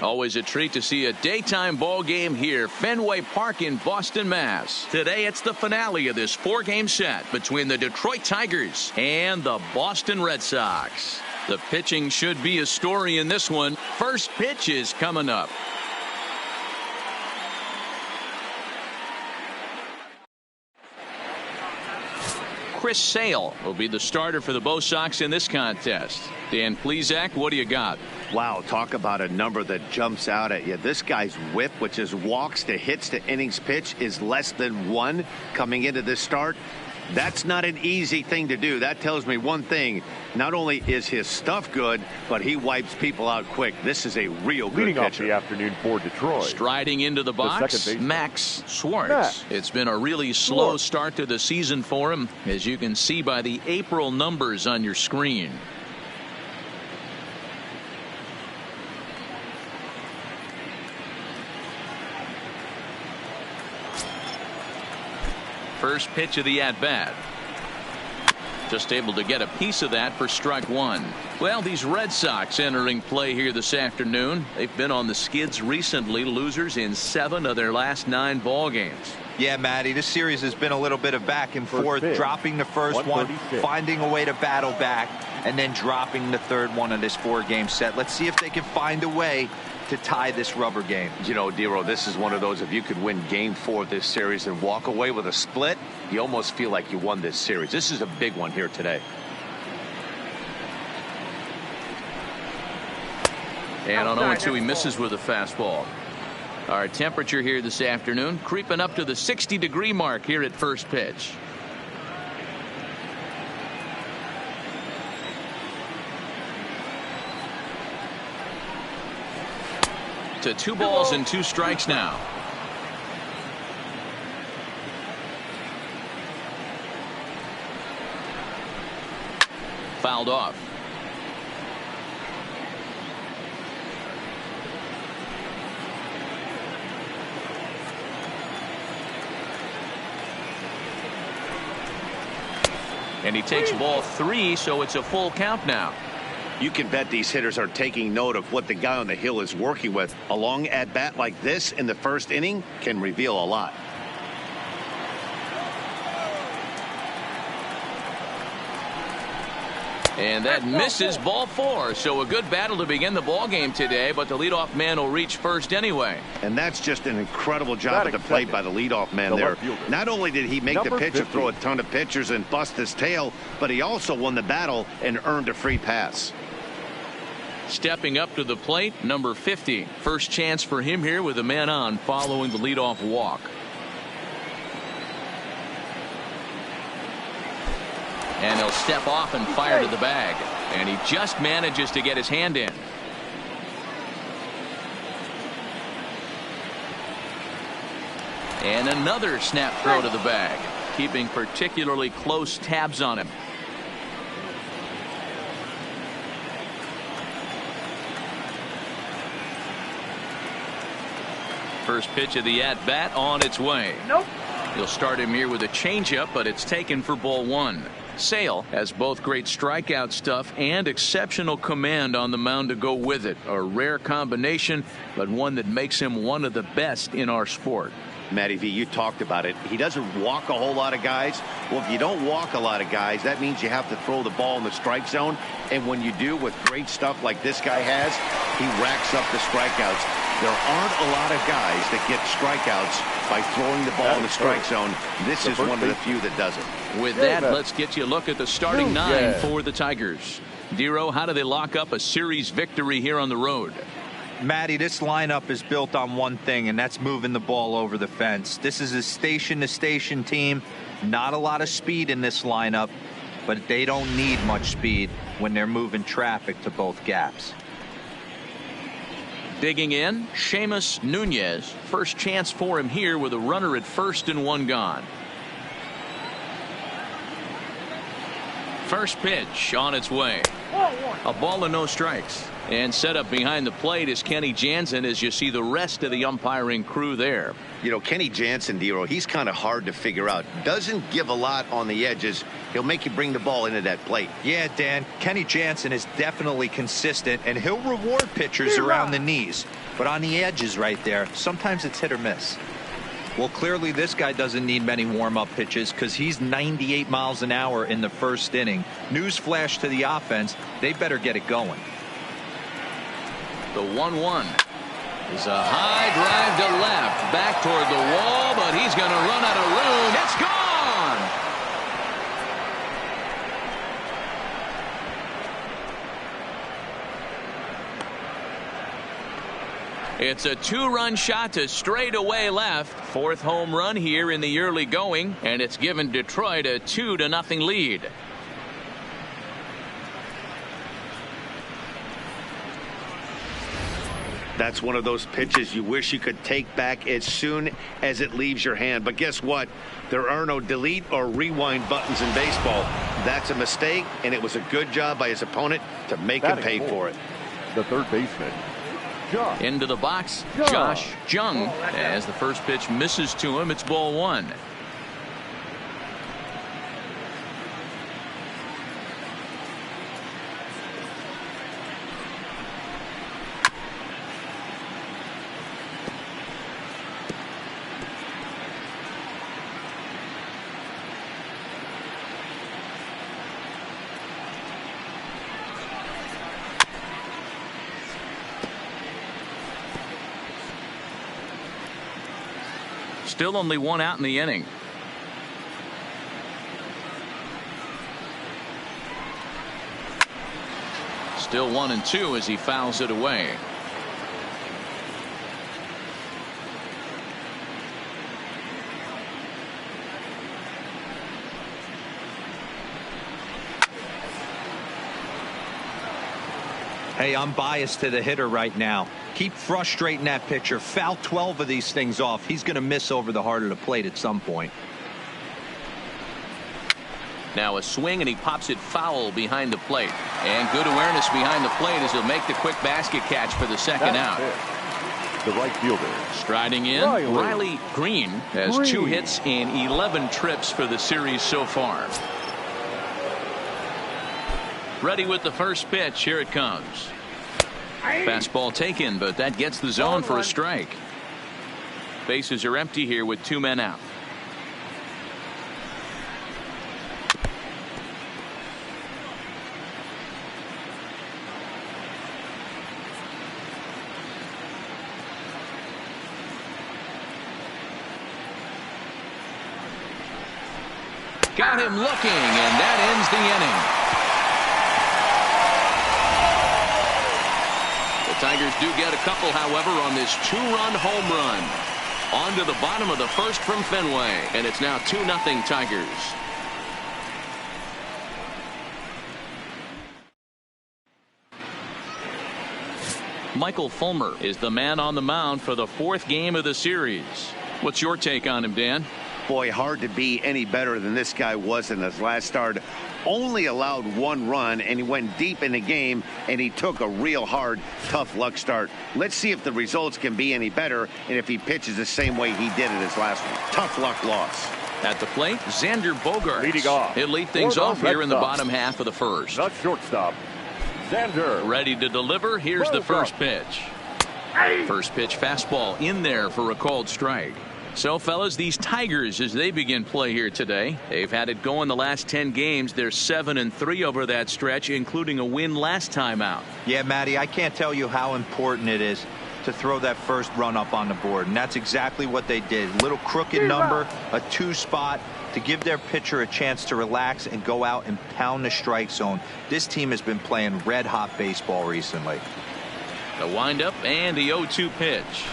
Always a treat to see a daytime ball game here, Fenway Park in Boston, Mass. Today it's the finale of this 4-game set between the Detroit Tigers and the Boston Red Sox. The pitching should be a story in this one. First pitch is coming up. Chris Sale will be the starter for the Bo Sox in this contest. Dan Plesac, what do you got? Wow, talk about a number that jumps out at you. This guy's whip, which is walks to hits to innings pitch, is less than 1 coming into this start. That's not an easy thing to do. That tells me one thing. Not only is his stuff good, but he wipes people out quick. This is a real good pitcher. Leading off the afternoon for Detroit. Striding into the box, Max Schwartz. It's been a really slow start to the season for him, as you can see by the April numbers on your screen. First pitch of the at-bat. Just able to get a piece of that for strike 1. Well, these Red Sox entering play here this afternoon. They've been on the skids recently, losers in 7 of their last 9 ball games. Yeah, Matty, this series has been a little bit of back and forth, dropping the first one, finding a way to battle back, and then dropping the third one of this 4-game set. Let's see if they can find a way to tie this rubber game. You know, Dero, this is one of those, if you could win game 4 of this series and walk away with a split, you almost feel like you won this series. This is a big one here today. And on 0-2, he misses with a fastball. Our temperature here this afternoon creeping up to the 60-degree mark here at first pitch. To 2 balls and 2 strikes now. Fouled off. And he takes ball 3, so it's a full count now. You can bet these hitters are taking note of what the guy on the hill is working with. A long at-bat like this in the first inning can reveal a lot. And that misses, ball 4. So a good battle to begin the ball game today, but the leadoff man will reach first anyway. And that's just an incredible job at the plate by the leadoff man there. Not only did he make the pitcher throw a ton of pitchers and bust his tail, but he also won the battle and earned a free pass. Stepping up to the plate, number 50. First chance for him here with a man on following the leadoff walk. And he'll step off and fire to the bag. And he just manages to get his hand in. And another snap throw to the bag, keeping particularly close tabs on him. First pitch of the at-bat on its way. He'll start him here with a changeup, but it's taken for ball 1. Sale has both great strikeout stuff and exceptional command on the mound to go with it. A rare combination, but one that makes him one of the best in our sport. Matty V, you talked about it. He doesn't walk a whole lot of guys. Well, if you don't walk a lot of guys, that means you have to throw the ball in the strike zone. And when you do with great stuff like this guy has, he racks up the strikeouts. There aren't a lot of guys that get strikeouts by throwing the ball in the strike zone. This is one of the few that does it. With that, let's get you a look at the starting 9 for the Tigers. Dero, how do they lock up a series victory here on the road? Matty, this lineup is built on one thing, and that's moving the ball over the fence. This is a station-to-station team. Not a lot of speed in this lineup, but they don't need much speed when they're moving traffic to both gaps. Digging in, Seamus Nunez. First chance for him here with a runner at first and 1 gone. First pitch on its way. A ball and no strikes. And set up behind the plate is Kenny Jansen as you see the rest of the umpiring crew there. You know, Kenny Jansen, Dero, he's kind of hard to figure out. Doesn't give a lot on the edges. He'll make you bring the ball into that plate. Yeah, Dan, Kenny Jansen is definitely consistent, and he'll reward pitchers around the knees. but on the edges right there, sometimes it's hit or miss. Well, clearly this guy doesn't need many warm-up pitches because he's 98 miles an hour in the first inning. Newsflash to the offense, they better get it going. The 1-1 is a high drive to left, back toward the wall, but he's going to run out of room. It's gone! It's a 2-run shot to straightaway left. 4th home run here in the early going, and it's given Detroit a 2-0 lead. That's one of those pitches you wish you could take back as soon as it leaves your hand. But guess what? There are no delete or rewind buttons in baseball. That's a mistake, and it was a good job by his opponent to make him pay for it. The third baseman, Josh. Into the box, Josh Jung, as the first pitch misses to him. It's ball 1. Still only 1 out in the inning. Still 1-2 as he fouls it away. Hey, I'm biased to the hitter right now. Keep frustrating that pitcher. Foul 12 of these things off. He's going to miss over the heart of the plate at some point. Now a swing, and he pops it foul behind the plate. And good awareness behind the plate as he'll make the quick basket catch for the second out. The right fielder. Striding in, Riley Green has 2 hits in 11 trips for the series so far. Ready with the first pitch. Here it comes. Fastball taken, but that gets the zone for a strike. Bases are empty here with 2 men out. Got him looking, and that ends the inning. The Tigers do get a couple, however, on this 2-run home run. On to the bottom of the first from Fenway, and it's now 2-0 Tigers. Michael Fulmer is the man on the mound for the 4th game of the series. What's your take on him, Dan? Boy, hard to be any better than this guy was in his last start. Only allowed 1 run, and he went deep in the game, and he took a real hard, tough luck start. Let's see if the results can be any better, and if he pitches the same way he did in his last one. Tough luck loss. At the plate, Xander Bogaerts. Leading off. He'll lead things off here in the bottom half of the first. The shortstop, Xander. Ready to deliver. Here's the first pitch. First pitch fastball in there for a called strike. So, fellas, these Tigers, as they begin play here today, they've had it going the last 10 games. They're 7-3 over that stretch, including a win last time out. Yeah, Matty, I can't tell you how important it is to throw that first run up on the board, and that's exactly what they did. Little crooked number, a 2 spot to give their pitcher a chance to relax and go out and pound the strike zone. This team has been playing red-hot baseball recently. The windup and the 0-2 pitch.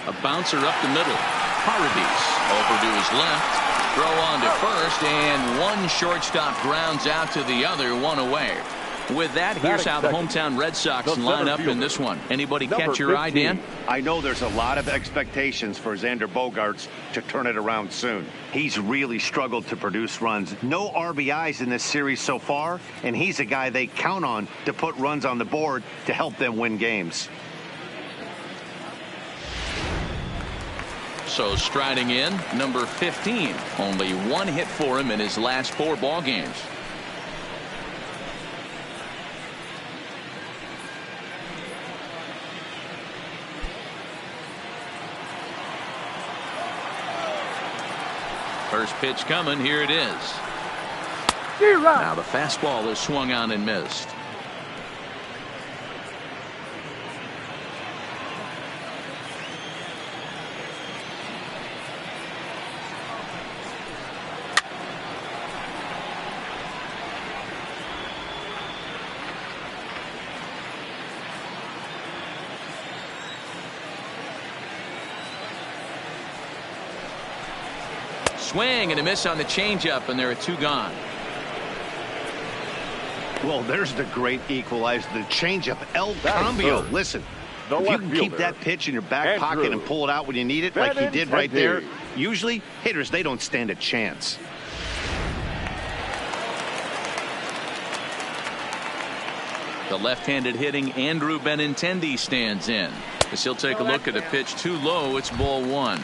A bouncer up the middle. Paradis over to his left. Throw on to first, and one shortstop grounds out to the other, 1 away. With that, here's how the hometown Red Sox line up in this one. Anybody catch your eye, Dan? I know there's a lot of expectations for Xander Bogaerts to turn it around soon. He's really struggled to produce runs. No RBIs in this series so far, and he's a guy they count on to put runs on the board to help them win games. So striding in, number 15. Only 1 hit for him in his last 4 ball games. First pitch coming. Here it is. Now the fastball is swung on and missed. Swing and a miss on the changeup, and there are 2 gone. Well, there's the great equalizer, the changeup, El Cambio. Listen, if you can keep that pitch in your back pocket and pull it out when you need it, like he did right there, usually hitters, they don't stand a chance. The left-handed hitting Andrew Benintendi stands in. As he'll take a look at a pitch too low, it's ball 1.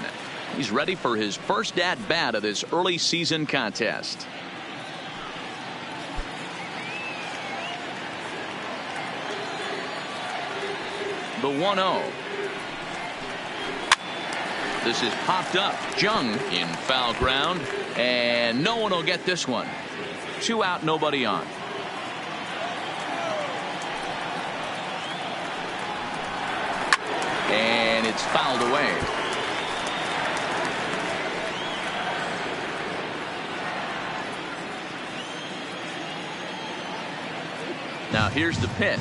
He's ready for his first at-bat of this early season contest. The 1-0. This is popped up. Jung in foul ground, and no one will get this one. 2 out, nobody on. And it's fouled away. Now here's the pitch.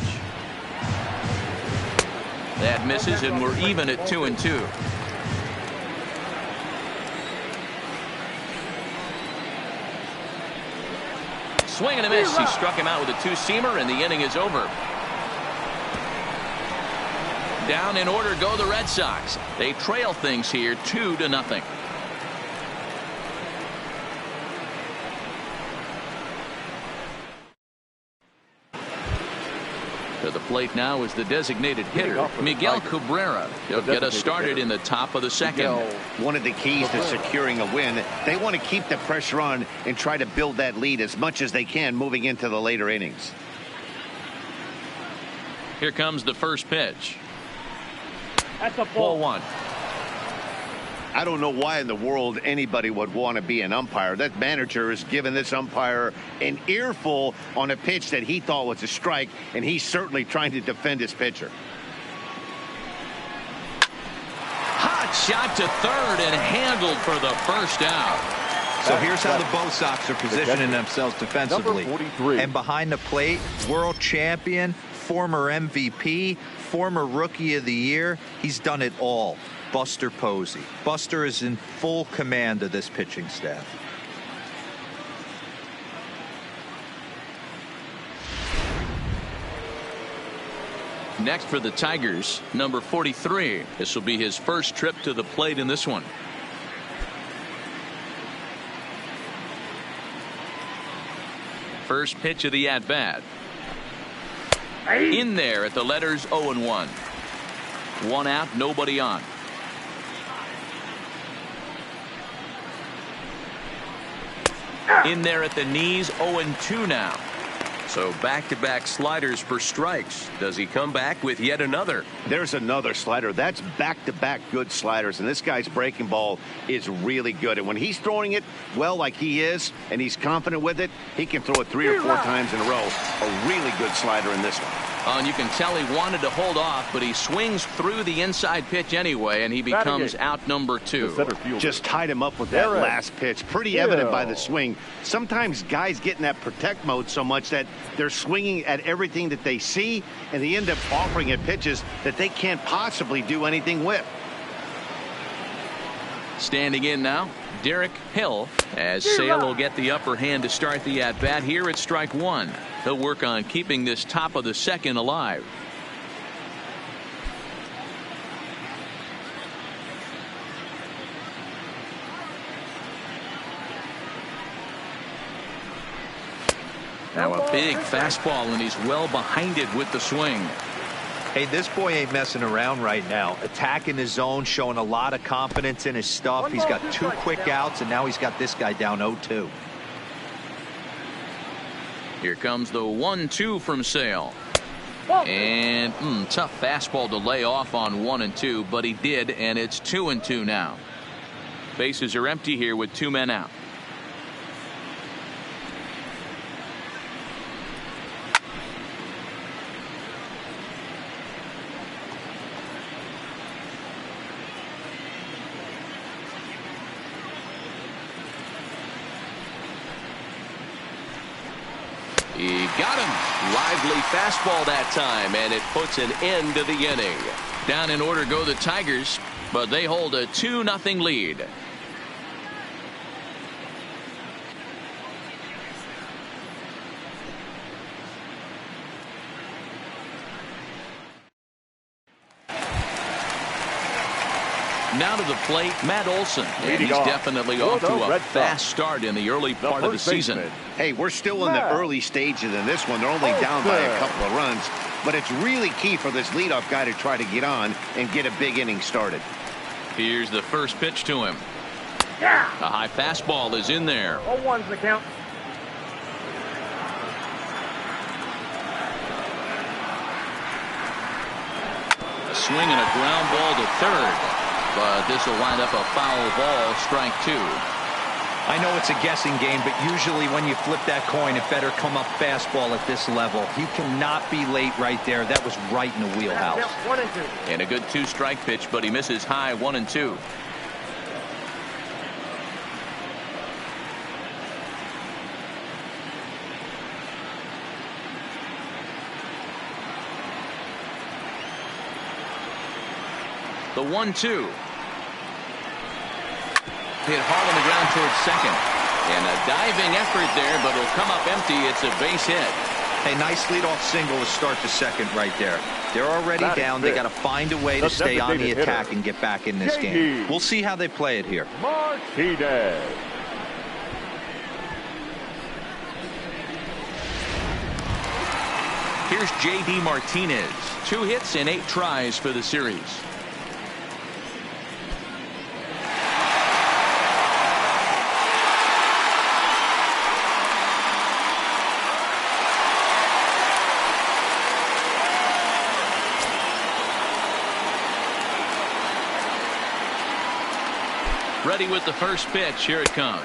That misses, and we're even at 2-2. Swing and a miss. He struck him out with a 2-seamer, and the inning is over. Down in order go the Red Sox. They trail things here 2-0. To the plate now is the designated hitter, Miguel Cabrera. He'll get us started in the top of the second. One of the keys to securing a win, they want to keep the pressure on and try to build that lead as much as they can moving into the later innings. Here comes the first pitch. That's a ball 1. I don't know why in the world anybody would want to be an umpire. That manager has given this umpire an earful on a pitch that he thought was a strike, and he's certainly trying to defend his pitcher. Hot shot to third and handled for the first out. So here's how the Bo Sox are positioning themselves defensively. And behind the plate, world champion, former MVP, former Rookie of the Year. He's done it all. Buster Posey. Buster is in full command of this pitching staff. Next for the Tigers, number 43. This will be his first trip to the plate in this one. First pitch of the at-bat. In there at the letters 0-1. 1 out, nobody on. In there at the knees, 0-2 now. So back-to-back sliders for strikes. Does he come back with yet another? There's another slider. That's back-to-back good sliders, and this guy's breaking ball is really good. And when he's throwing it well like he is, and he's confident with it, he can throw it 3 or 4 times in a row. A really good slider in this one. And you can tell he wanted to hold off, but he swings through the inside pitch anyway, and he becomes out number 2. Just tied him up with that last pitch. Pretty evident by the swing. Sometimes guys get in that protect mode so much that they're swinging at everything that they see, and they end up offering at pitches that they can't possibly do anything with. Standing in now, Derek Hill, as Sale will get the upper hand to start the at-bat here at strike 1. He'll work on keeping this top of the second alive. Now a big fastball, and he's well behind it with the swing. Hey, this boy ain't messing around right now. Attacking his zone, showing a lot of confidence in his stuff. He's got 2 quick outs, and now he's got this guy down 0-2. Here comes the 1-2 from Sale. And tough fastball to lay off on 1 and 2, but he did, and it's 2 and 2 now. Bases are empty here with 2 men out. He got him. Lively fastball that time, and it puts an end to the inning. Down in order go the Tigers, but they hold a 2-0 lead. Now to the plate, Matt Olson, and he's definitely off to a fast start in the early part of the season. Hey, we're still in the early stages in this one. They're only down by a couple of runs, but it's really key for this leadoff guy to try to get on and get a big inning started. Here's the first pitch to him. A high fastball is in there. 0-1's the count. A swing and a ground ball to third. But this will wind up a foul ball, strike 2. I know it's a guessing game, but usually when you flip that coin, it better come up fastball at this level. He cannot be late right there. That was right in the wheelhouse. 1-2. And a good 2-strike pitch, but he misses high 1-2. The 1-2. Hit hard on the ground towards second. And a diving effort there, but it'll come up empty. It's a base hit. Hey, nice leadoff single to start the second right there. They're already down. They got to find a way to stay on the attack and get back in this game. We'll see how they play it here. Martinez. Here's J.D. Martinez. 2 hits and 8 tries for the series. Ready with the first pitch. Here it comes.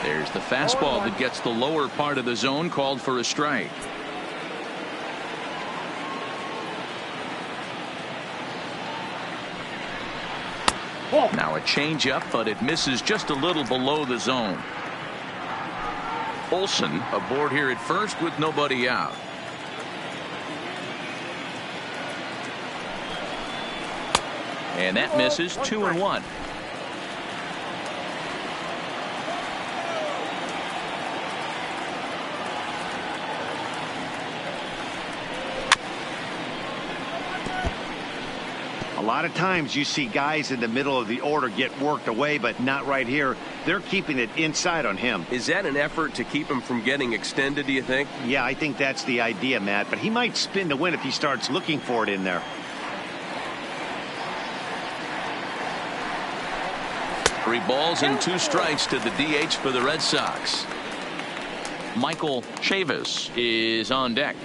There's the fastball that gets the lower part of the zone, called for a strike. Now a changeup, but it misses just a little below the zone. Olson aboard here at first with nobody out. And that misses. 2-1. A lot of times you see guys in the middle of the order get worked away, but not right here. They're keeping it inside on him. Is that an effort to keep him from getting extended, do you think? Yeah, I think that's the idea, Matt, but he might spin to win if he starts looking for it in there. 3 balls and 2 strikes to the DH for the Red Sox. Michael Chavis is on deck.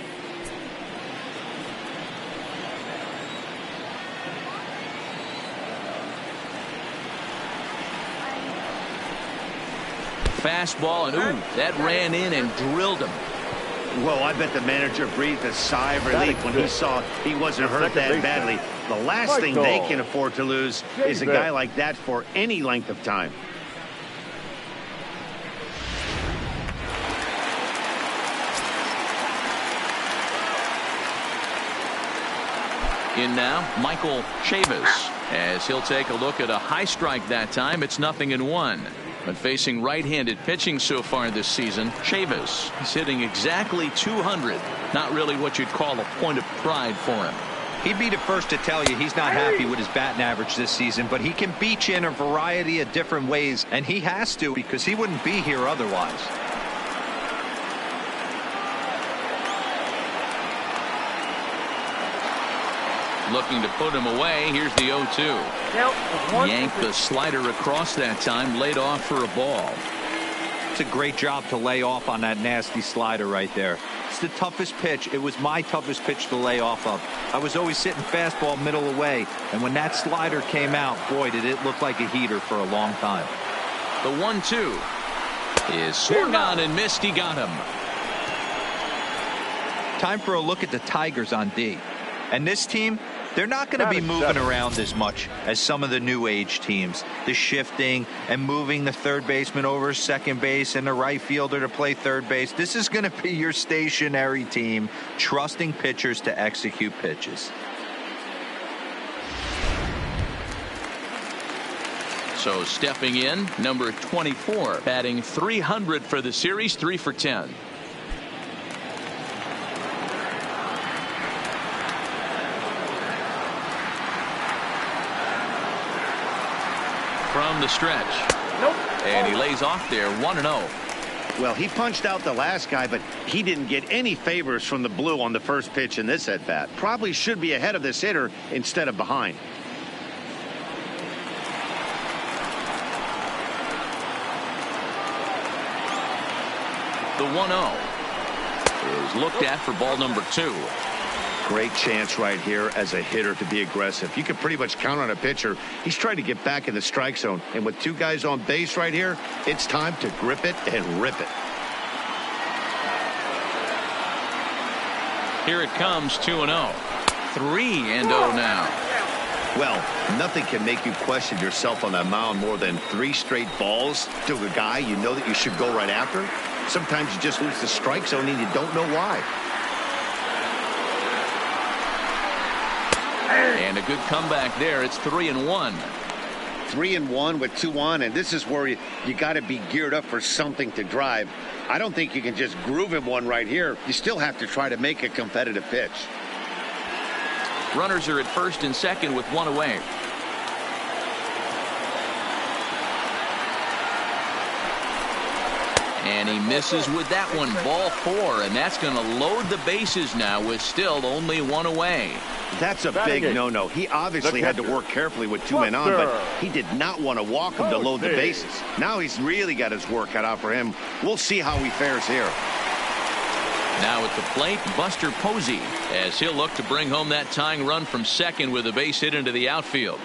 Fastball, and ooh, that ran in and drilled him. Well, I bet the manager breathed a sigh of relief when he saw he wasn't hurt that badly. The last thing they can afford to lose is a guy like that for any length of time. In now, Michael Chavis, as he'll take a look at a high strike that time. It's 0-1. But facing right-handed pitching so far this season, Chavis is hitting exactly 200. Not really what you'd call a point of pride for him. He'd be the first to tell you he's not happy with his batting average this season, but he can beat you in a variety of different ways, and he has to because he wouldn't be here otherwise. Looking to put him away. Here's the 0-2. Yanked the slider across that time, laid off for a ball. That's a great job to lay off on that nasty slider right there. It's the toughest pitch. It was my toughest pitch to lay off of. I was always sitting fastball middle away, and when that slider came out, boy, did it look like a heater for a long time. The 1-2 is swung on and missed. He got him. Time for a look at the Tigers on D. And this team, they're not going to be moving around as much as some of the new age teams. The shifting and moving the third baseman over second base and the right fielder to play third base. This is going to be your stationary team, trusting pitchers to execute pitches. So stepping in, number 24, batting .300 for the series, 3 for 10. From the stretch. Nope. And he lays off there, 1-0. Well, he punched out the last guy, but he didn't get any favors from the blue on the first pitch in this at-bat. Probably should be ahead of this hitter instead of behind. The 1-0 is looked at for ball number 2. Great chance right here as a hitter to be aggressive. You can pretty much count on a pitcher. He's trying to get back in the strike zone. And with 2 guys on base right here, it's time to grip it and rip it. Here it comes, 2-0. 3-0 now. Well, nothing can make you question yourself on that mound more than 3 straight balls to a guy you know that you should go right after. Sometimes you just lose the strike zone and you don't know why. And a good comeback there. It's 3-1. 3-1 with 2 on, and this is where you got to be geared up for something to drive. I don't think you can just groove him one right here. You still have to try to make a competitive pitch. Runners are at first and second with 1 away. And he misses with that one. Ball 4, and that's going to load the bases now with still only 1 away. That's a big no-no. He obviously had to work carefully with 2 men on, but he did not want to walk him to load the bases. Now he's really got his work cut out for him. We'll see how he fares here. Now at the plate, Buster Posey, as he'll look to bring home that tying run from second with a base hit into the outfield.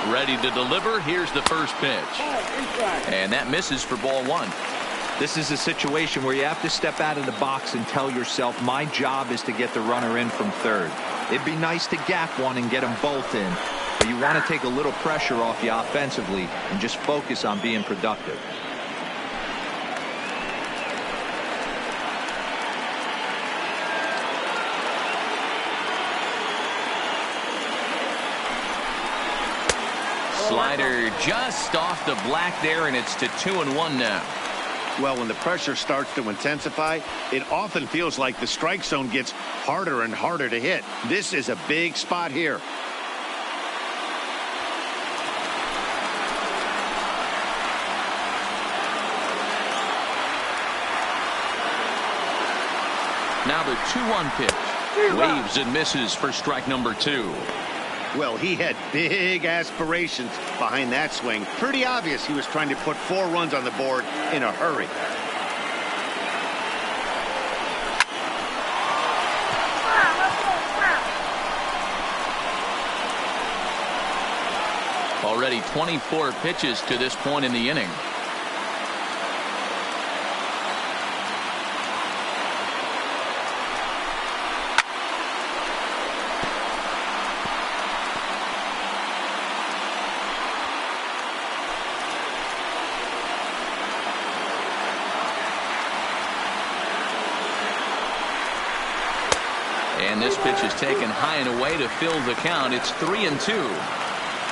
Ready to deliver. Here's the first pitch. And that misses for ball 1. This is a situation where you have to step out of the box and tell yourself, my job is to get the runner in from third. It'd be nice to gap one and get them both in, but you want to take a little pressure off you offensively and just focus on being productive. Slider just off the black there, and it's to 2-1 now. Well, when the pressure starts to intensify, it often feels like the strike zone gets harder and harder to hit. This is a big spot here. Now the 2-1 pitch. Waves and misses for strike number 2. Well, he had big aspirations behind that swing. Pretty obvious he was trying to put 4 runs on the board in a hurry. Already 24 pitches to this point in the inning. And this pitch is taken high and away to fill the count. It's 3-2.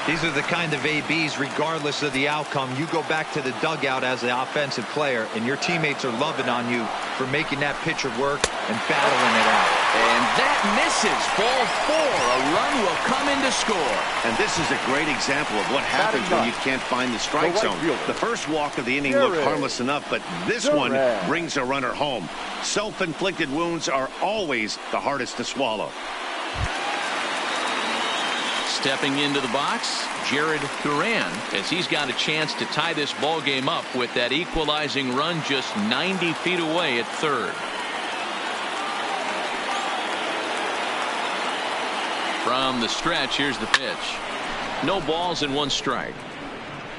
These are the kind of ABs, regardless of the outcome. You go back to the dugout as the offensive player, and your teammates are loving on you for making that pitcher work and battling it out. And that misses. Ball 4. A run will come in to score. And this is a great example of what happens when you can't find the strike zone. The first walk of the inning looked harmless enough, but this one brings a runner home. Self-inflicted wounds are always the hardest to swallow. Stepping into the box, Jared Duran, as he's got a chance to tie this ball game up with that equalizing run just 90 feet away at third. From the stretch, here's the pitch. No balls and 1 strike.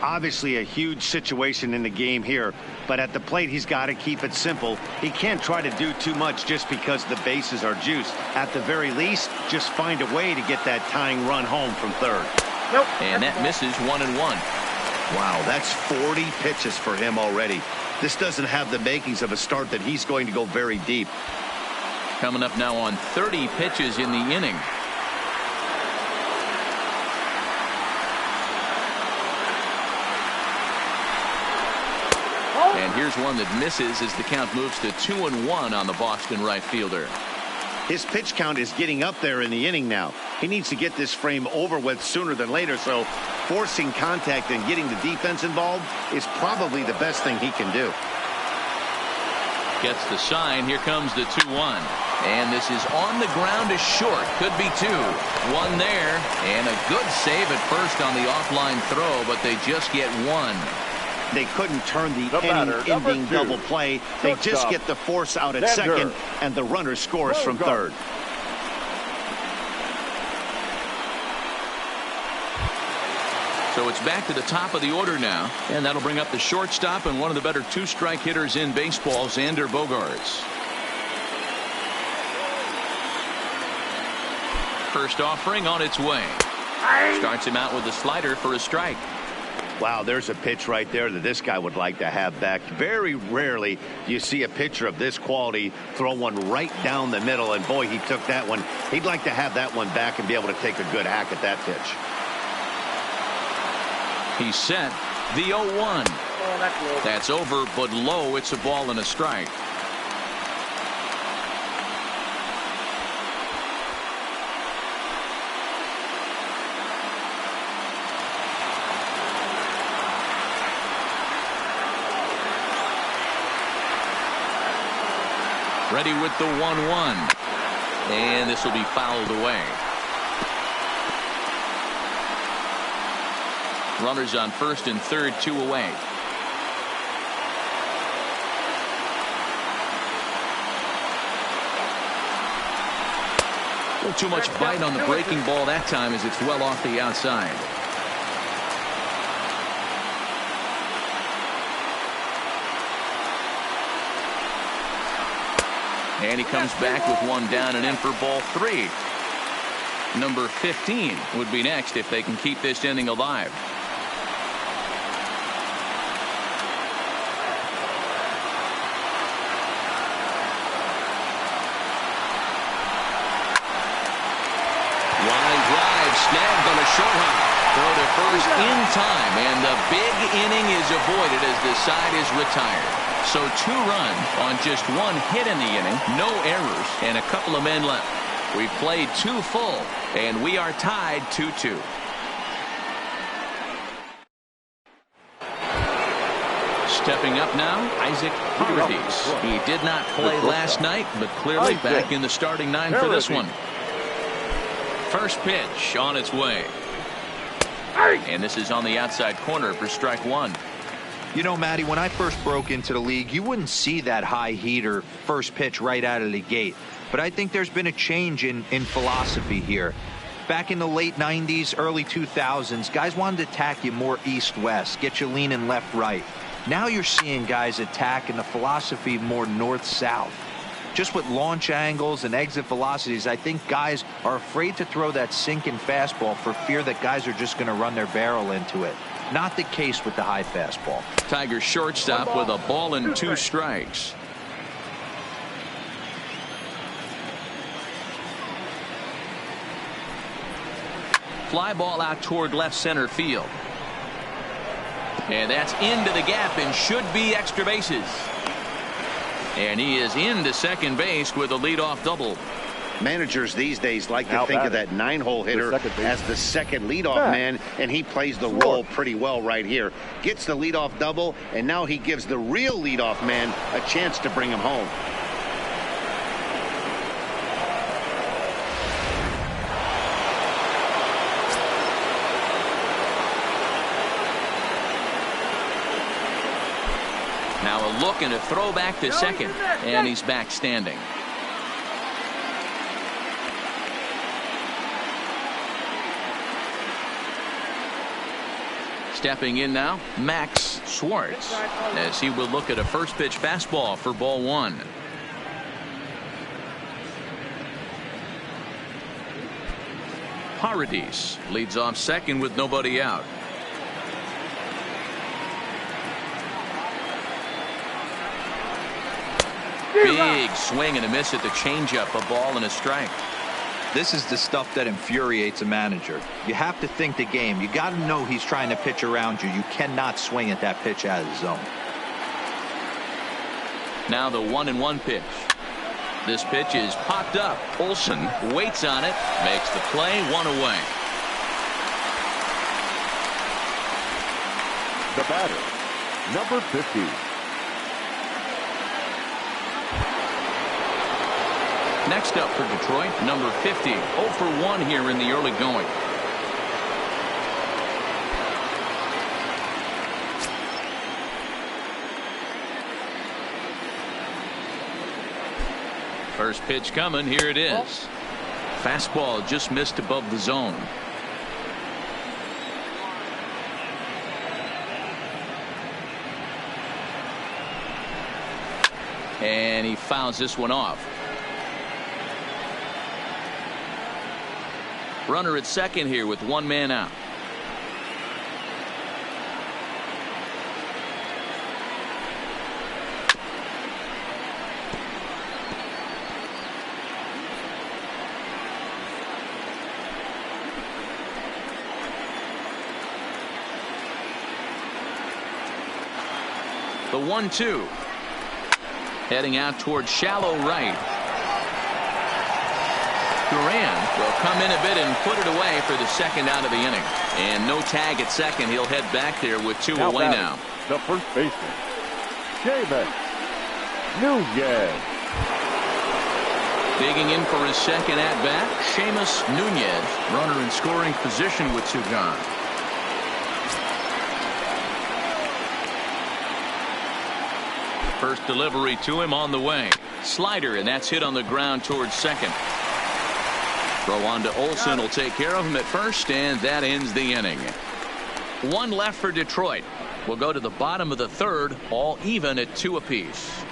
Obviously a huge situation in the game here, but at the plate he's got to keep it simple. He can't try to do too much just because the bases are juiced. At the very least, just find a way to get that tying run home from third. And that misses 1-1. Wow, that's 40 pitches for him already. This doesn't have the makings of a start that he's going to go very deep. Coming up now on 30 pitches in the inning. And here's one that misses as the count moves to 2-1 on the Boston right fielder. His pitch count is getting up there in the inning now. He needs to get this frame over with sooner than later, so forcing contact and getting the defense involved is probably the best thing he can do. Gets the sign. Here comes the 2-1. And this is on the ground is short. Could be 2. 1 there. And a good save at first on the offline throw, but they just get 1. They couldn't turn the inning-ending double play. They just get the force out at second, and the runner scores from third. So it's back to the top of the order now, and that'll bring up the shortstop and one of the better 2-strike hitters in baseball, Xander Bogaerts. First offering on its way. Starts him out with a slider for a strike. Wow, there's a pitch right there that this guy would like to have back. Very rarely do you see a pitcher of this quality throw one right down the middle, and boy, he took that one. He'd like to have that one back and be able to take a good hack at that pitch. He's set. The 0-1. That's over, but low. It's a ball and a strike. Ready with the 1-1. And this will be fouled away. Runners on first and third, 2 away. A little too much bite on the breaking ball that time as it's well off the outside. And he comes back with 1 down and in for ball 3. Number 15 would be next if they can keep this inning alive. Line drive snagged on a short hop. Throw to first in time, and the big inning is avoided as the side is retired. So 2 runs on just 1 hit in the inning, no errors, and a couple of men left. We've played 2 full, and we are tied 2-2. Stepping up now, Isaac Heritage. He did not play last night, but clearly back in the starting 9 for this one. First pitch on its way. And this is on the outside corner for strike 1. You know, Matty, when I first broke into the league, you wouldn't see that high heater first pitch right out of the gate. But I think there's been a change in philosophy here. Back in the late 90s, early 2000s, guys wanted to attack you more east-west, get you leaning left-right. Now you're seeing guys attack in the philosophy more north-south. Just with launch angles and exit velocities, I think guys are afraid to throw that sinking fastball for fear that guys are just going to run their barrel into it. Not the case with the high fastball. Tigers shortstop with a ball and 2 strikes. fly ball out toward left center field. And that's into the gap and should be extra bases. And he is into second base with a leadoff double. Managers these days like to think of that 9-hole hitter as the second leadoff man, and he plays the role pretty well right here. Gets the leadoff double, and now he gives the real leadoff man a chance to bring him home. Now a look and a throw back to second, and he's back standing. Stepping in now, Max Schwartz, as he will look at a first pitch fastball for ball one. Paradis leads off second with nobody out. Big swing and a miss at the changeup, a ball and a strike. This is the stuff that infuriates a manager. You have to think the game. You got to know he's trying to pitch around you. You cannot swing at that pitch out of the zone. Now the 1-1 pitch. This pitch is popped up. Olsen waits on it, makes the play, one away. The batter, number 50. Next up for Detroit, number 50, 0 for 1 here in the early going. First pitch coming, here it is. Fastball just missed above the zone. And he fouls this one off. Runner at second here with one man out. The 1-2. Heading out towards shallow right. Duran will come in a bit and put it away for the second out of the inning. And no tag at second. He'll head back there with two away now. The first baseman, Seamus Nunez. Digging in for his second at bat, Seamus Nunez, runner in scoring position with two gone. First delivery to him on the way. Slider, and that's hit on the ground towards second. Throw on to Olsen will take care of him at first, and that ends the inning. One left for Detroit. We'll go to the bottom of the third, all even at 2 apiece.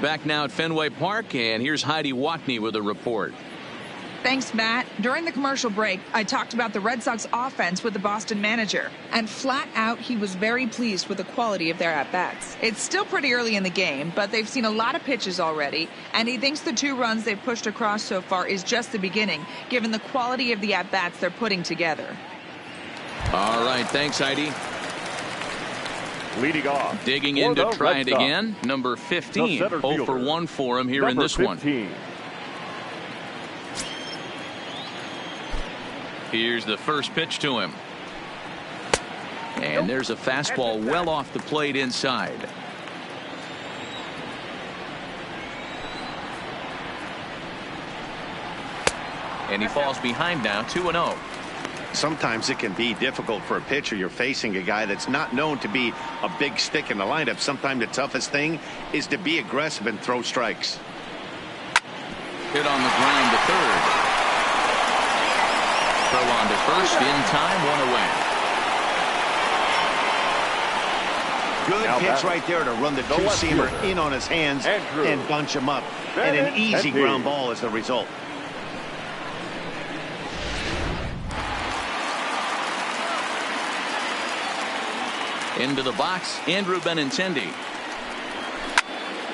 Back now at Fenway Park, and here's Heidi Watney with a report. Thanks, Matt. During the commercial break, I talked about the Red Sox offense with the Boston manager. And flat out, he was very pleased with the quality of their at-bats. It's still pretty early in the game, but they've seen a lot of pitches already. And he thinks the 2 runs they've pushed across so far is just the beginning, given the quality of the at-bats they're putting together. All right, thanks, Heidi. Leading off. Digging in to try it again. Number 15, 0 for 1 for him here in this one. Here's the first pitch to him. And there's a fastball well off the plate inside. And he falls behind now, 2-0. Sometimes it can be difficult for a pitcher. You're facing a guy that's not known to be a big stick in the lineup. Sometimes the toughest thing is to be aggressive and throw strikes. Hit on the ground to third. Throw on to first, in time, 1 away. Good pitch right there to run the two-seamer in on his hands and bunch him up. And an easy ground ball as the result. Into the box, Andrew Benintendi.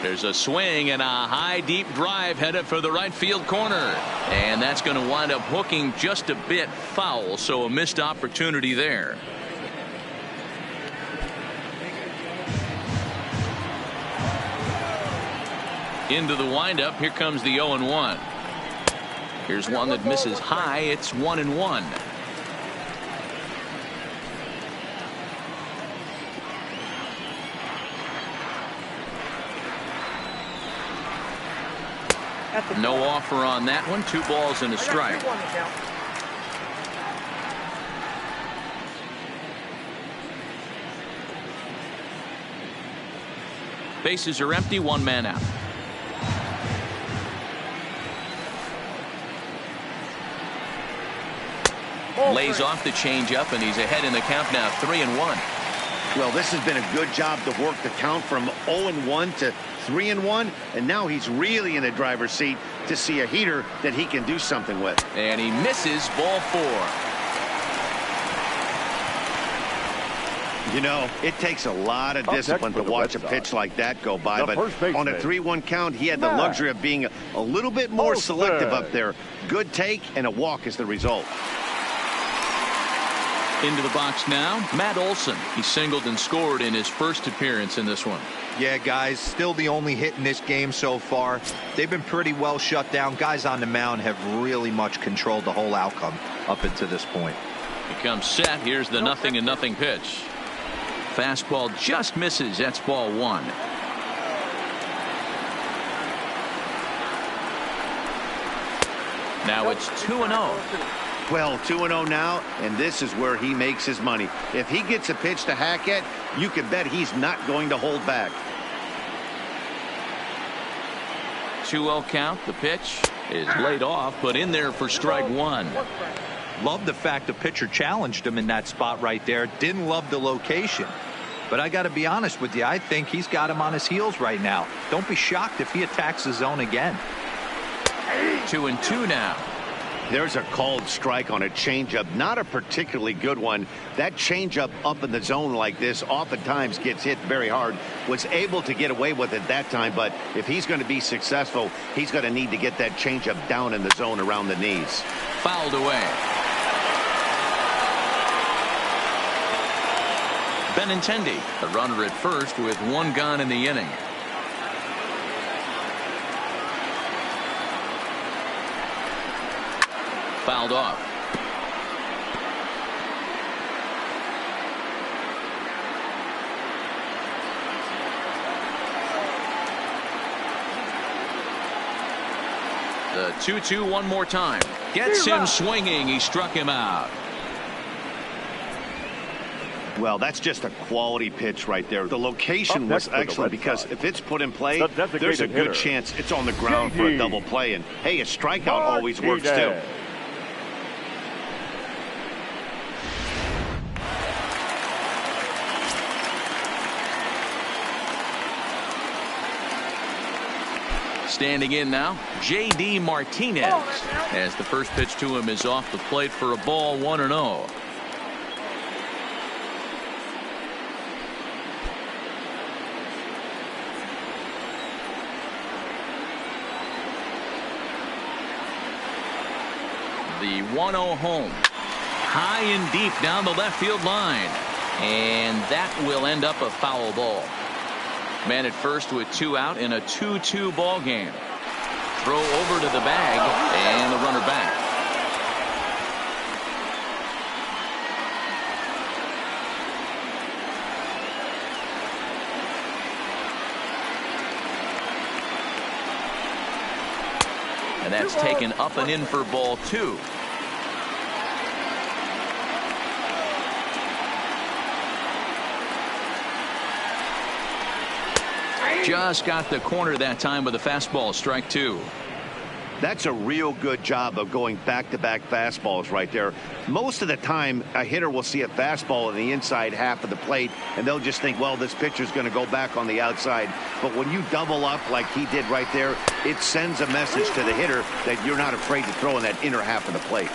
There's a swing and a high deep drive headed for the right field corner, and that's going to wind up hooking just a bit foul, so a missed opportunity there. Into the windup. Here comes the 0-1. Here's one that misses high. It's 1-1. No offer on that one. 2 balls and a strike. Bases are empty. 1 man out. Lays off the changeup, and he's ahead in the count now, 3-1. Well, this has been a good job to work the count from 0-1 to 3-1, and now he's really in the driver's seat to see a heater that he can do something with. And he misses, ball 4. You know, it takes a lot of discipline to watch a pitch like that go by, but on a 3-1 count, he had the luxury of being a little bit more selective up there. Good take, and a walk is the result. Into the box now, Matt Olson. He singled and scored in his first appearance in this one. Yeah, guys, still the only hit in this game so far. They've been pretty well shut down. Guys on the mound have really much controlled the whole outcome up until this point. He comes set. Here's the 0-0 pitch. Fastball just misses. That's ball 1. Now it's 2-0. Well, 2-0 now, and this is where he makes his money. If he gets a pitch to hack at, you can bet he's not going to hold back. 2-0 count. The pitch is laid off, but in there for strike 1. Love the fact the pitcher challenged him in that spot right there. Didn't love the location. But I got to be honest with you, I think he's got him on his heels right now. Don't be shocked if he attacks the zone again. 2-2 now. There's a called strike on a changeup, not a particularly good one. That changeup up in the zone like this oftentimes gets hit very hard. Was able to get away with it that time, but if he's going to be successful, he's going to need to get that changeup down in the zone around the knees. Fouled away. Benintendi, the runner at first with 1 gone in the inning. Fouled off. The 2-2 one more time. Gets him swinging. He struck him out. Well, that's just a quality pitch right there. The location was excellent because if it's put in play, there's a good chance it's on the ground for a double play. And, hey, a strikeout always works, too. Standing in now, J.D. Martinez, as the first pitch to him is off the plate for a ball, 1-0. The 1-0 home. High and deep down the left field line. And that will end up a foul ball. Man at first with 2 out in a 2-2 ball game. Throw over to the bag and the runner back. And that's taken up and in for ball 2. Just got the corner that time with a fastball, strike 2. That's a real good job of going back-to-back fastballs right there. Most of the time, a hitter will see a fastball in the inside half of the plate, and they'll just think, well, this pitcher's going to go back on the outside. But when you double up like he did right there, it sends a message to the hitter that you're not afraid to throw in that inner half of the plate.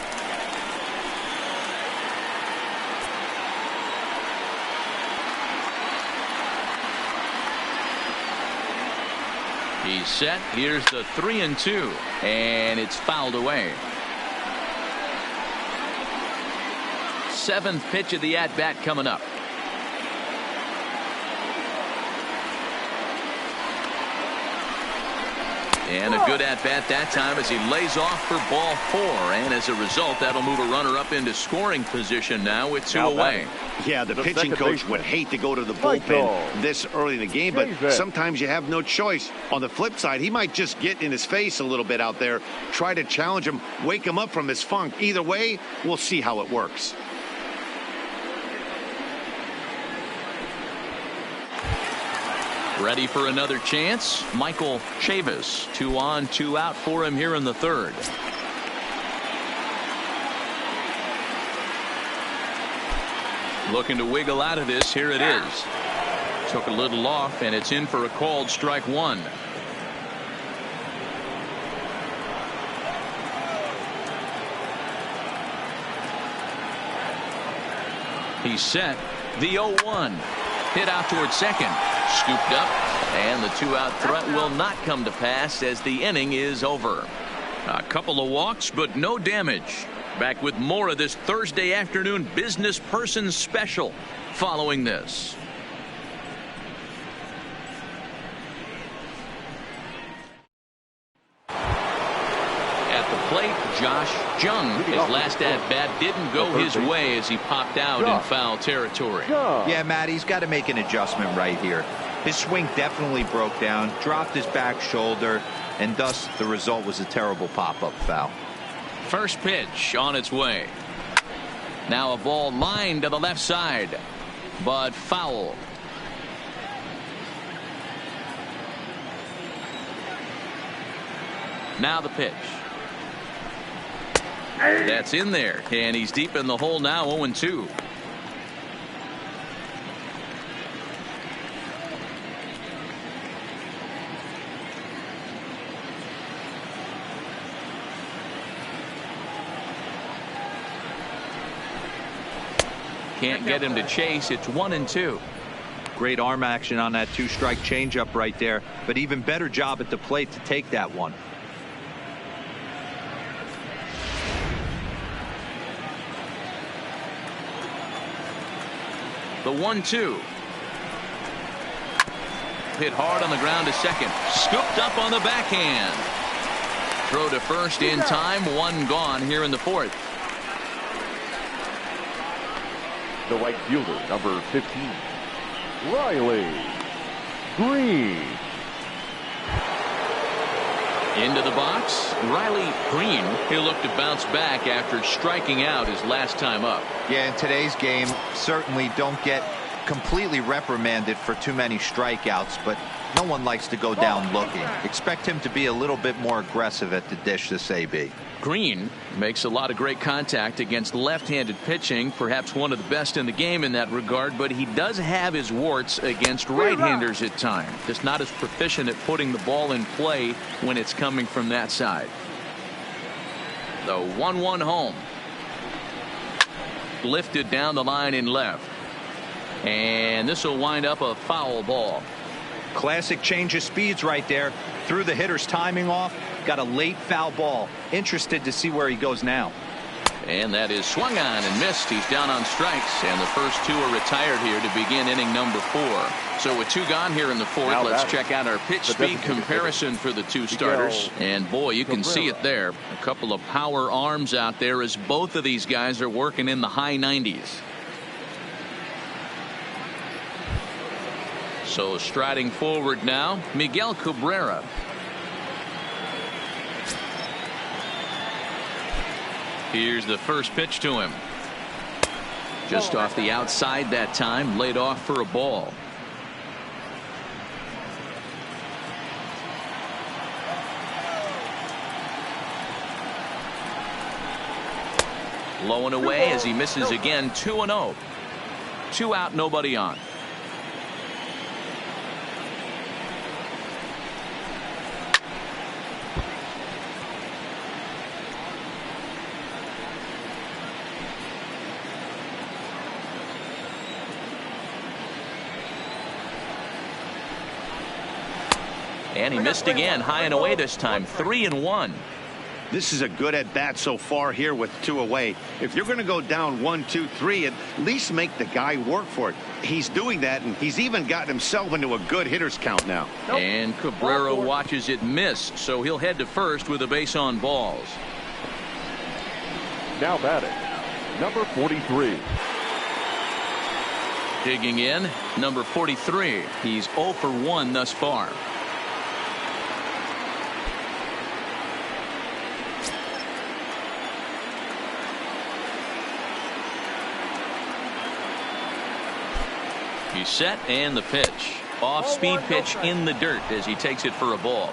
He's set. Here's the 3-2, and it's fouled away. 7th pitch of the at-bat coming up. And a good at-bat that time as he lays off for ball 4. And as a result, that'll move a runner up into scoring position now with 2 away. Yeah, the pitching coach would hate to go to the bullpen this early in the game, but sometimes you have no choice. On the flip side, he might just get in his face a little bit out there, try to challenge him, wake him up from his funk. Either way, we'll see how it works. Ready for another chance. Michael Chavis, 2 on, 2 out for him here in the 3rd. Looking to wiggle out of this. Here it is. Took a little off, and it's in for a called strike 1. He's set. The 0-1. Hit out towards second. Scooped up, and the 2-out threat will not come to pass as the inning is over. A couple of walks, but no damage. Back with more of this Thursday afternoon business person special following this. At the plate, Josh Jung. His last at-bat didn't go his way as he popped out in foul territory. Yeah, Matt, he's got to make an adjustment right here. His swing definitely broke down, dropped his back shoulder, and thus the result was a terrible pop-up foul. First pitch on its way. Now a ball lined to the left side, but foul. Now the pitch. That's in there, and he's deep in the hole now, 0-2. Can't get him to chase. It's 1-2. Great arm action on that 2-strike changeup right there, but even better job at the plate to take that one. The 1-2. Hit hard on the ground to second. Scooped up on the backhand. Throw to first in time. 1 gone here in the 4th. The right fielder, number 15, Riley Green. Into the box, Riley Green. He'll look to bounce back after striking out his last time up. Yeah, in today's game, certainly don't get completely reprimanded for too many strikeouts, but no one likes to go down looking. Expect him to be a little bit more aggressive at the dish this AB. Green makes a lot of great contact against left-handed pitching, perhaps one of the best in the game in that regard, but he does have his warts against right-handers at times. Just not as proficient at putting the ball in play when it's coming from that side. The 1-1 home. Lifted down the line in left. And this will wind up a foul ball. Classic change of speeds right there. Threw the hitter's timing off. Got a late foul ball. Interested to see where he goes now. And that is swung on and missed. He's down on strikes, and the first 2 are retired here to begin inning number 4. So with 2 gone here in the 4th, let's check out our pitch speed comparison for the 2 starters. And boy, you can see it there. A couple of power arms out there as both of these guys are working in the high 90s. So striding forward now, Miguel Cabrera. Here's the first pitch to him. Just off the outside that time, laid off for a ball. Low and away as he misses again. 2-0. 2 out, nobody on. And he missed again, high and away this time, 3-1. This is a good at bat so far here with 2 away. If you're going to go down 1, 2, 3, at least make the guy work for it. He's doing that, and he's even gotten himself into a good hitter's count now. And Cabrera watches it miss, so he'll head to first with a base on balls. Now batting, number 43. Digging in, number 43. He's 0 for 1 thus far. He's set, and the pitch. Off-speed pitch in the dirt as he takes it for a ball.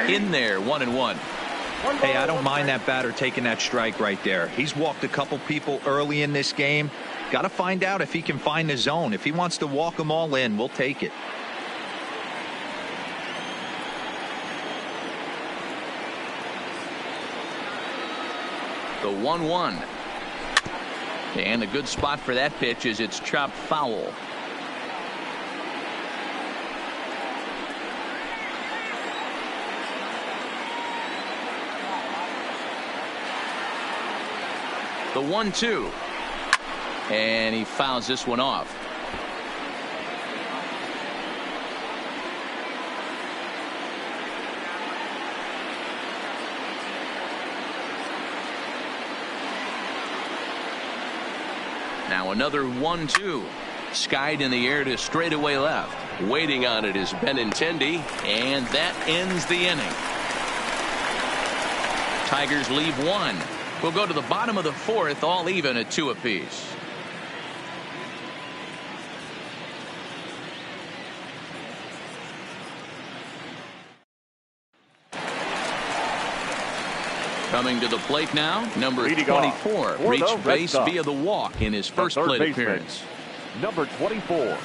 In there, 1-1. Hey, I don't mind that batter taking that strike right there. He's walked a couple people early in this game. Got to find out if he can find the zone. If he wants to walk them all in, we'll take it. The 1-1. And a good spot for that pitch is it's chopped foul. The 1-2. And he fouls this one off. Now another 1-2. Skied in the air to straightaway left. Waiting on it is Benintendi. And that ends the inning. Tigers leave 1. We'll go to the bottom of the 4th, all even at 2 apiece. Coming to the plate now, number 24 reached base via the walk in his first plate appearance. Number 24.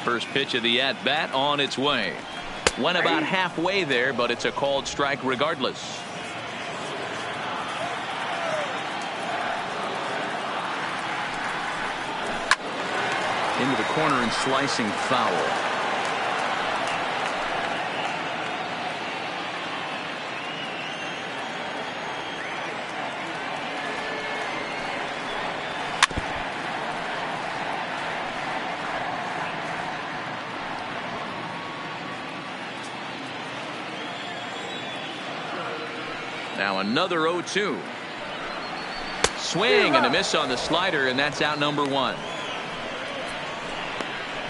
First pitch of the at-bat on its way. Went about halfway there, but it's a called strike regardless. Into the corner and slicing foul. Now another 0-2. Swing and a miss on the slider, and that's out number 1.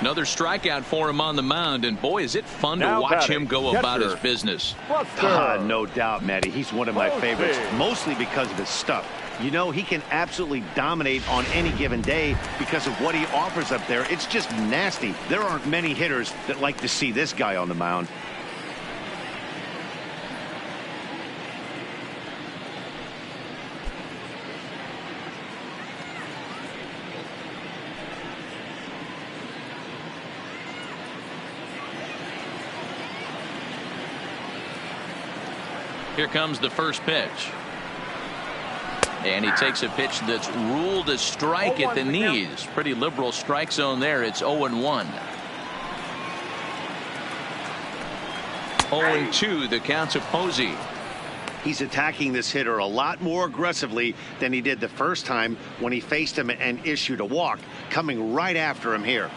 Another strikeout for him on the mound, and boy, is it fun to watch him go about his business. No doubt, Matty. He's one of my favorites, mostly because of his stuff. You know, he can absolutely dominate on any given day because of what he offers up there. It's just nasty. There aren't many hitters that like to see this guy on the mound. Here comes the first pitch. And he takes a pitch that's ruled a strike at the knees. Pretty liberal strike zone there. It's 0-1. 0-2 the count to Posey. He's attacking this hitter a lot more aggressively than he did the first time when he faced him and issued a walk, coming right after him here.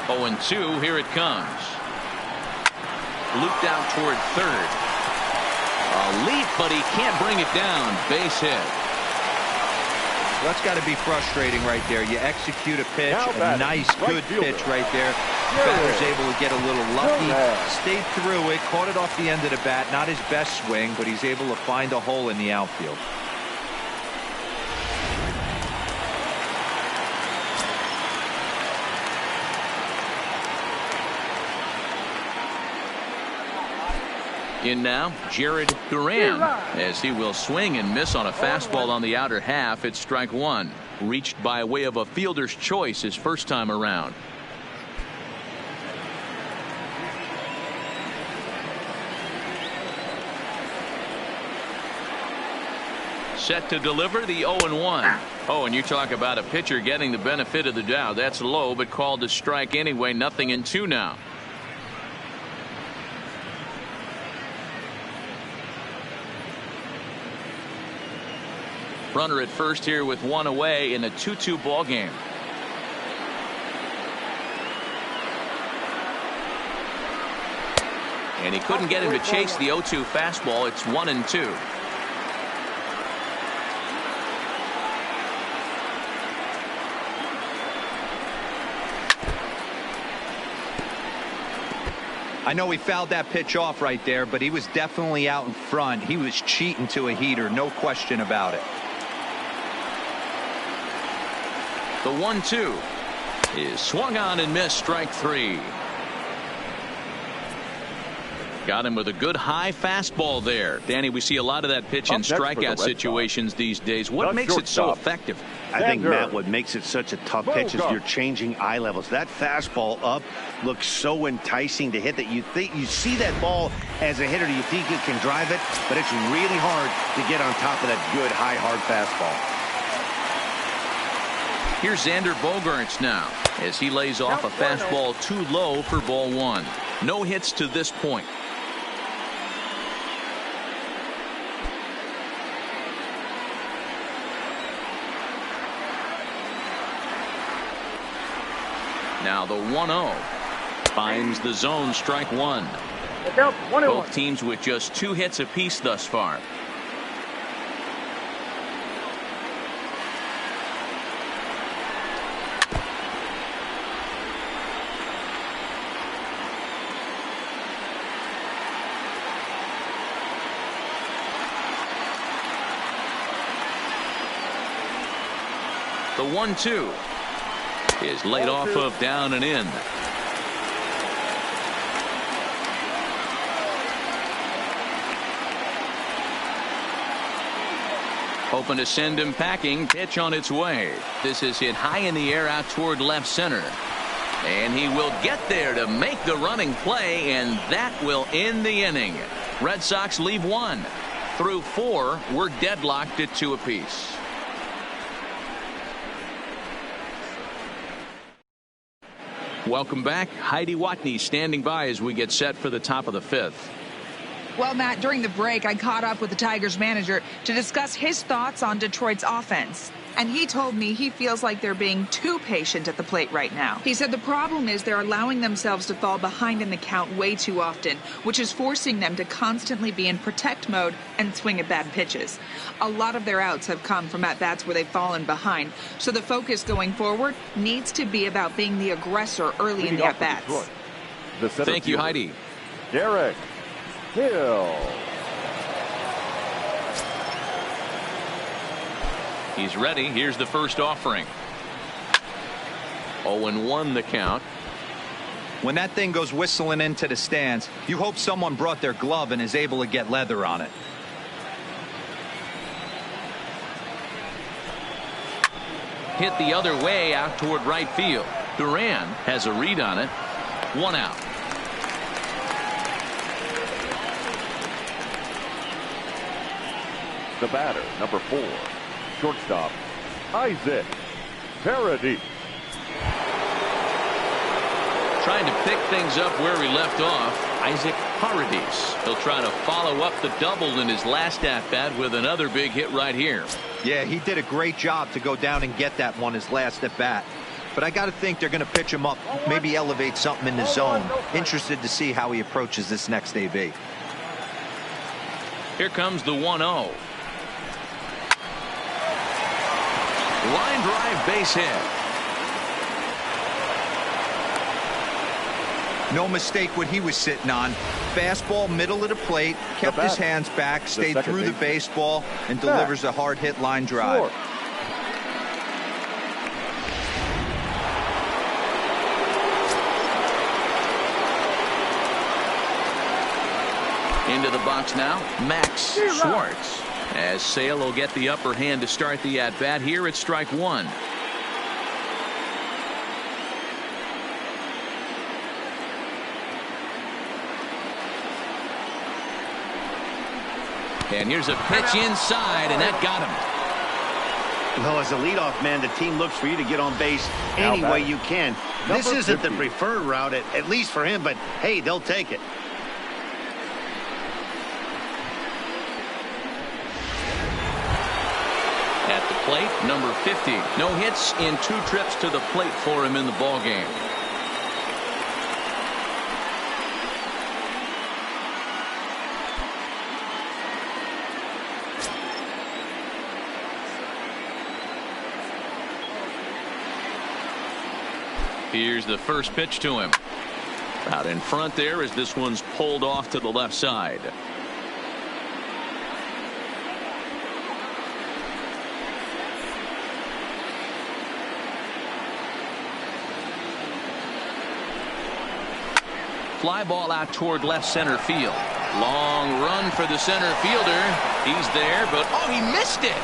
0-2, here it comes. Looped out toward third. A leap, but he can't bring it down. Base hit. Well, that's got to be frustrating right there. You execute a pitch, a nice, good pitch right there. Batter's able to get a little lucky, stayed through it, caught it off the end of the bat. Not his best swing, but he's able to find a hole in the outfield. In now, Jared Duran, as he will swing and miss on a fastball on the outer half. It's strike 1. Reached by way of a fielder's choice his first time around. Set to deliver the 0-1. Oh, and you talk about a pitcher getting the benefit of the doubt. That's low, but called to strike anyway. 0-2 now. Runner at first here with one away in a 2-2 ball game. And he couldn't get him to chase the 0-2 fastball. It's 1-2. I know he fouled that pitch off right there, but he was definitely out in front. He was cheating to a heater, no question about it. The 1-2 is swung on and missed. Strike 3. Got him with a good high fastball there. Danny, we see a lot of that pitch in strikeout situations these days. What makes it so effective? I think, Matt, what makes it such a tough pitch is you're changing eye levels. That fastball up looks so enticing to hit that you see that ball as a hitter, you think you can drive it, but it's really hard to get on top of that good high hard fastball. Here's Xander Bogaerts now as he lays off a fastball too low for ball 1. No hits to this point. Now the 1-0 finds the zone. Strike 1. Both teams with just 2 hits apiece thus far. The 1-2 is laid off of down and in. Hoping to send him packing. Pitch on its way. This is hit high in the air out toward left center. And he will get there to make the running play, and that will end the inning. Red Sox leave 1. Through 4, we're deadlocked at 2 apiece. Welcome back. Heidi Watney standing by as we get set for the top of the 5th. Well, Matt, during the break, I caught up with the Tigers manager to discuss his thoughts on Detroit's offense. And he told me he feels like they're being too patient at the plate right now. He said the problem is they're allowing themselves to fall behind in the count way too often, which is forcing them to constantly be in protect mode and swing at bad pitches. A lot of their outs have come from at-bats where they've fallen behind, so the focus going forward needs to be about being the aggressor early in the at-bats. Thank you, Heidi. Derek Hill. He's ready. Here's the first offering. 0-1 the count. When that thing goes whistling into the stands, you hope someone brought their glove and is able to get leather on it. Hit the other way out toward right field. Duran has a read on it. 1 out. The batter, number 4, shortstop, Isaac Paradis. Trying to pick things up where he left off. Isaac Paradis. He'll try to follow up the double in his last at-bat with another big hit right here. Yeah, he did a great job to go down and get that one his last at-bat. But I got to think they're going to pitch him up, maybe elevate something in the zone. Interested to see how he approaches this next AB. Here comes the 1-0. Line drive, base hit. No mistake what he was sitting on. Fastball, middle of the plate, kept his hands back, stayed through the baseball, and delivers a hard hit line drive. Into the box now, Max Schwartz. As Sale will get the upper hand to start the at-bat here at strike 1. And here's a pitch inside, and that got him. Well, as a leadoff man, the team looks for you to get on base any way you can. This isn't the preferred route, at least for him, but hey, they'll take it. At the plate, number 50. No hits in 2 trips to the plate for him in the ballgame. Here's the first pitch to him. Out in front there as this one's pulled off to the left side. Fly ball out toward left center field. Long run for the center fielder. He's there, but oh, he missed it.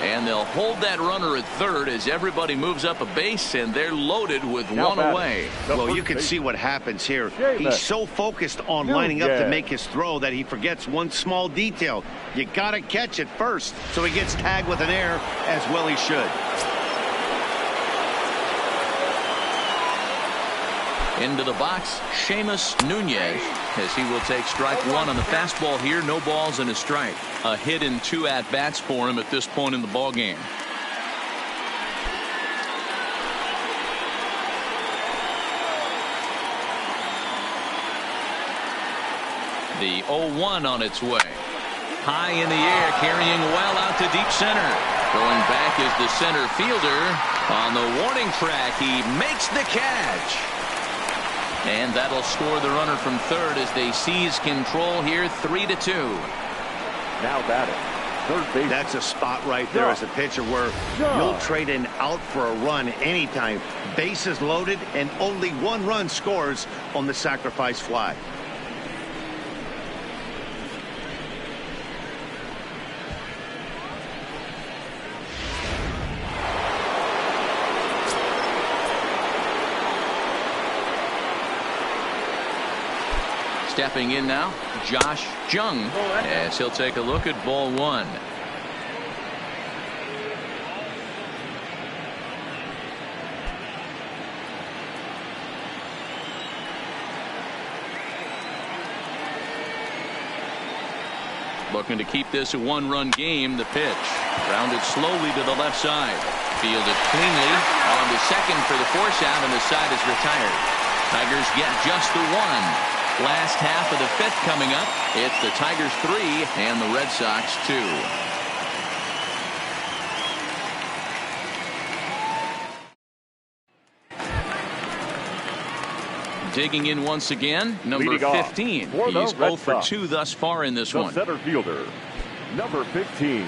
And they'll hold that runner at third as everybody moves up a base, and they're loaded with one away. Well, you can see what happens here. He's so focused on lining up to make his throw that he forgets one small detail. You got to catch it first. So he gets tagged with an error, as well he should. Into the box, Seamus Nunez, as he will take strike 1 on the fastball here. No balls and a strike. A hit in 2 at-bats for him at this point in the ballgame. The 0-1 on its way. High in the air, carrying well out to deep center. Going back is the center fielder. On the warning track, he makes the catch. And that'll score the runner from third as they seize control here, 3-2. Now batting, third base. That's a spot right there as a pitcher where you'll trade an out for a run anytime. Bases loaded and only 1 run scores on the sacrifice fly. Stepping in now, Josh Jung, as he'll take a look at ball 1. Looking to keep this a 1-run game. The pitch rounded slowly to the left side. Fielded cleanly on to second for the force out, and the side is retired. Tigers get just the 1. Last half of the 5th coming up. It's the Tigers 3 and the Red Sox 2. Digging in once again, number 15. He's 0 for 2 thus far in this one. Center fielder, number 15.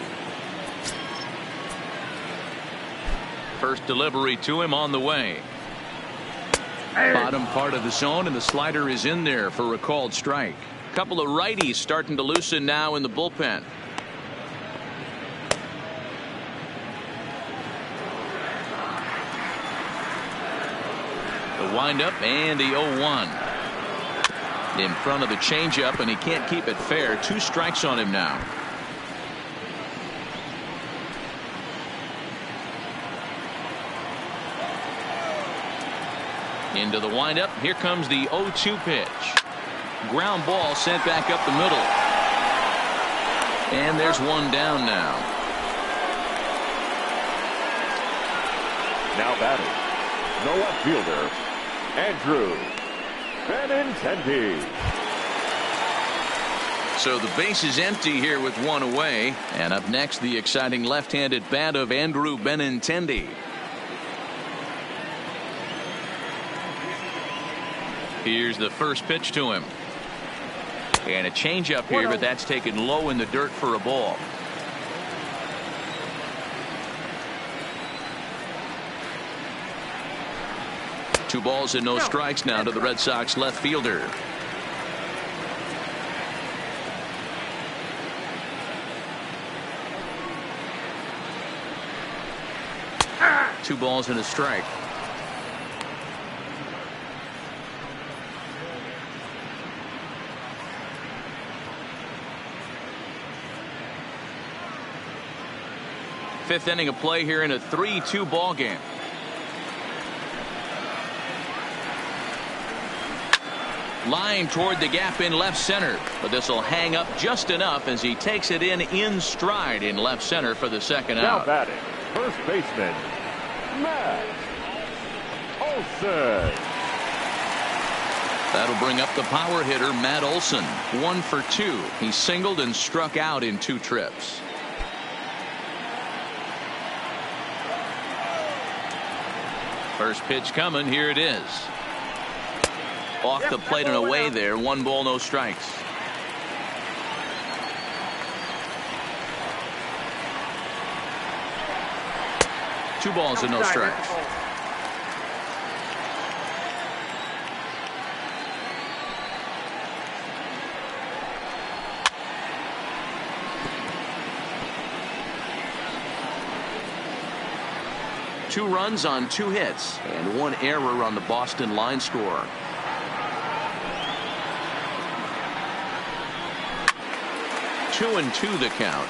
First delivery to him on the way. Bottom part of the zone, and the slider is in there for a called strike. A couple of righties starting to loosen now in the bullpen. The windup and the 0-1. In front of the changeup, and he can't keep it fair. 2 strikes on him now. Into the windup. Here comes the 0-2 pitch. Ground ball sent back up the middle. And there's 1 down now. Now batting, no left fielder, Andrew Benintendi. So the base is empty here with 1 away. And up next, the exciting left-handed bat of Andrew Benintendi. Here's the first pitch to him. And a changeup here, but that's taken low in the dirt for a ball. Two balls and no strikes now to the Red Sox left fielder. Two balls and a strike. Fifth inning of play here in a 3-2 ball game. Line toward the gap in left center, but this will hang up just enough as he takes it in stride in left center for the second Now out. batting, first baseman, Matt Olson. That'll bring up the power hitter, Matt Olson. 1 for 2. He singled and struck out in 2 trips. First pitch coming. Here it is. Off the plate and away there. 1 ball, no strikes. Two balls and no strikes. Two runs on 2 hits and 1 error on the Boston line score. Two and 2 the count.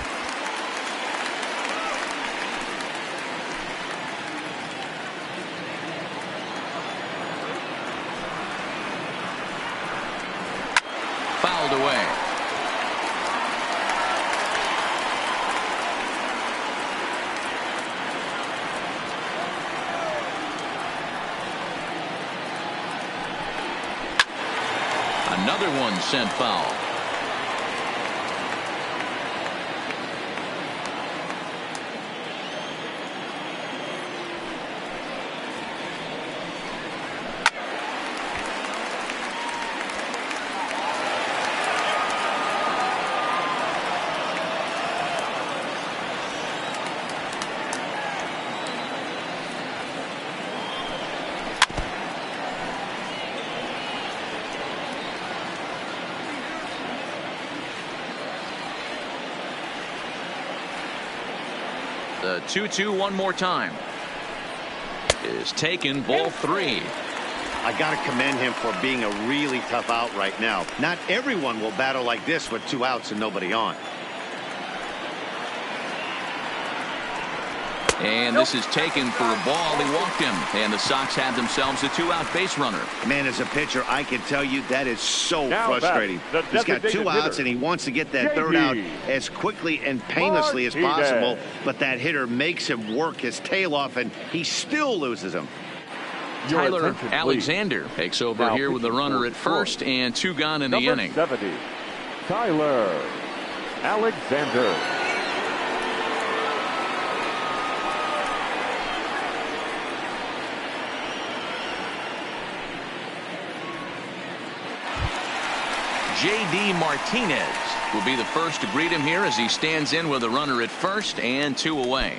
Fouled away. Another one sent foul. The 2-2 one more time is taken. Ball 3. I got to commend him for being a really tough out right now. Not everyone will battle like this with 2 outs and nobody on. And this is taken for a ball. He walked him, and the Sox have themselves a 2-out base runner. Man, as a pitcher, I can tell you that is so Now frustrating. He's got 2 outs and he wants to get that third out as quickly and painlessly as possible, but that hitter makes him work his tail off and he still loses him. Tyler Alexander takes over now here with the runner at first and 2 gone in the inning. 70, Tyler Alexander. J.D. Martinez will be the first to greet him here as he stands in with a runner at first and 2 away.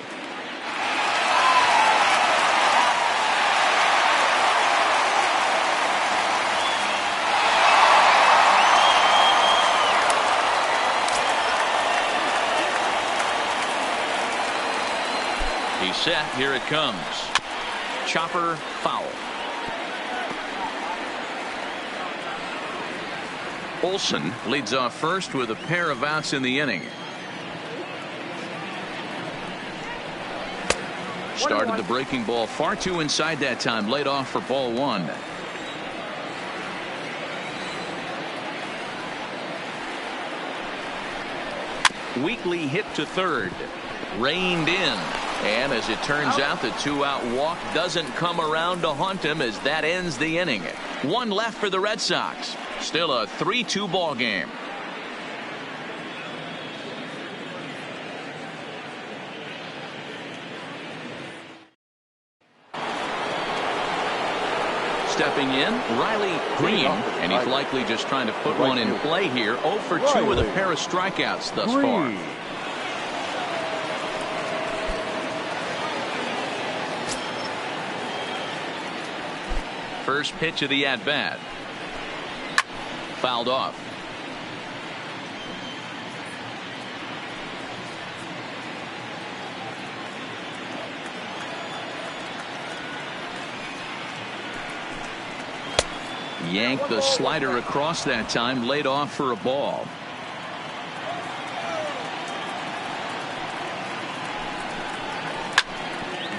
He's set. Here it comes. Chopper foul. Olson leads off first with a pair of outs in the inning. Started the breaking ball far too inside that time. Laid off for ball 1. Weekly hit to third. Reined in. And as it turns out, the 2-out walk doesn't come around to haunt him as that ends the inning. 1 left for the Red Sox. Still a 3-2 ball game. Stepping in, Riley Green, and he's likely just trying to put one in play here. 0 for 2 with a pair of strikeouts thus far. First pitch of the at-bat. Fouled off. Yanked the slider across that time. Laid off for a ball.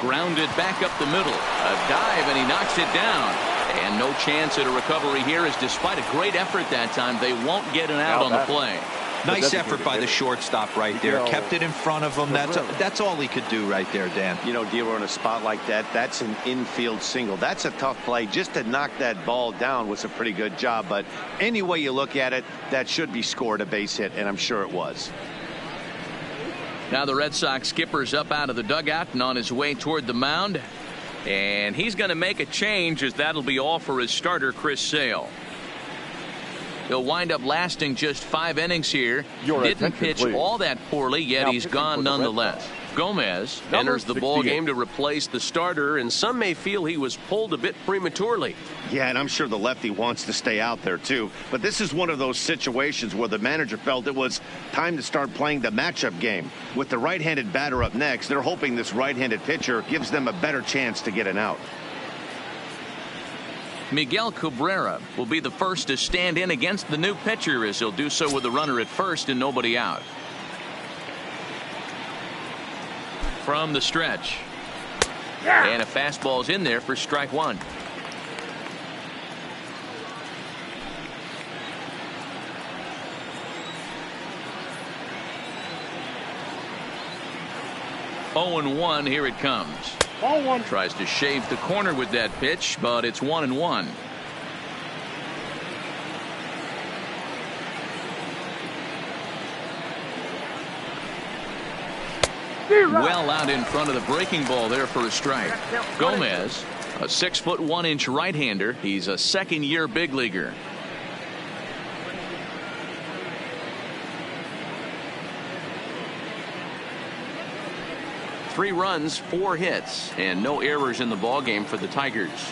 grounded back up the middle. A dive, and he knocks it down. And no chance at a recovery here, as despite a great effort that time, they won't get an out on the play. Nice effort by the shortstop right there. Kept it in front of him. That's all he could do right there, Dan. You know, Dealer, in a spot like that, that's an infield single. That's a tough play. Just to knock that ball down was a pretty good job. But any way you look at it, that should be scored a base hit, and I'm sure it was. Now the Red Sox skipper's up out of the dugout and on his way toward the mound. And he's going to make a change, as that'll be all for his starter, Chris Sale. He'll wind up lasting just 5 innings here. Didn't pitch all that poorly, yet he's gone nonetheless. Gomez enters the ball game to replace the starter, and some may feel he was pulled a bit prematurely. Yeah, and I'm sure the lefty wants to stay out there too. But this is one of those situations where the manager felt it was time to start playing the matchup game. With the right-handed batter up next, they're hoping this right-handed pitcher gives them a better chance to get an out. Miguel Cabrera will be the first to stand in against the new pitcher, as he'll do so with a runner at first and nobody out. From the stretch. And a fastball's in there for strike one. Oh and 1, here it comes. Tries to shave the corner with that pitch, but it's 1-1. Well out in front of the breaking ball there for a strike. Gomez, a 6'1" right-hander. He's a second-year big leaguer. Three runs, 4 hits, and no errors in the ballgame for the Tigers.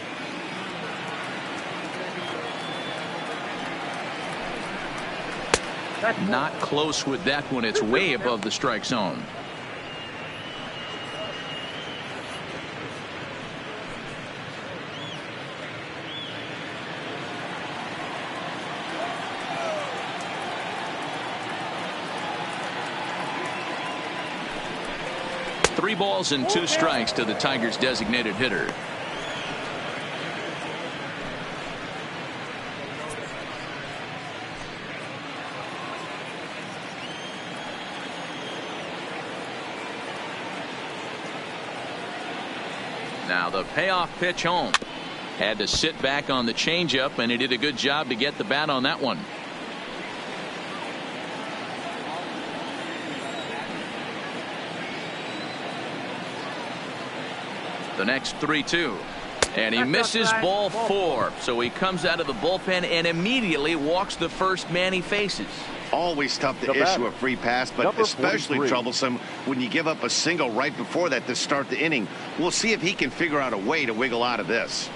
Not close with that one. It's way above the strike zone. Three balls and 2 strikes to the Tigers' designated hitter. Now the payoff pitch home. Had to sit back on the changeup, and he did a good job to get the bat on that one. The next 3-2, and he misses ball 4, so he comes out of the bullpen and immediately walks the first man he faces. Always tough to issue a free pass, but especially troublesome when you give up a single right before that to start the inning. We'll see if he can figure out a way to wiggle out of this.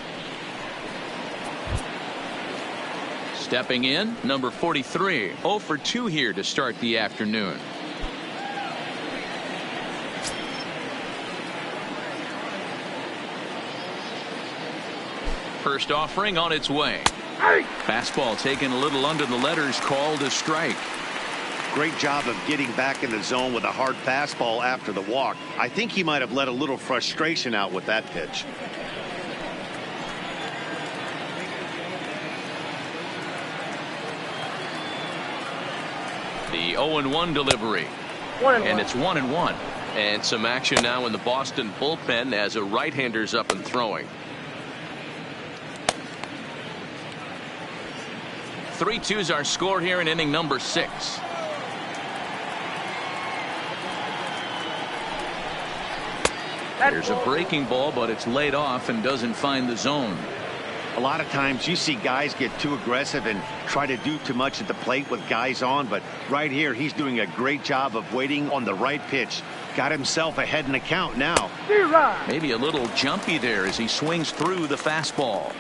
Stepping in, number 43, 0 for 2 here to start the afternoon. First offering on its way. Fastball taken a little under the letters, called a strike. Great job of getting back in the zone with a hard fastball after the walk. I think he might have let a little frustration out with that pitch. The 0-1 delivery. And it's 1-1. And some action now in the Boston bullpen as a right-hander's up and throwing. 3-2's our score here in inning number 6. There's a breaking ball, but it's laid off and doesn't find the zone. A lot of times you see guys get too aggressive and try to do too much at the plate with guys on, but right here he's doing a great job of waiting on the right pitch. Got himself ahead in the count now. Maybe a little jumpy there as he swings through the fastball.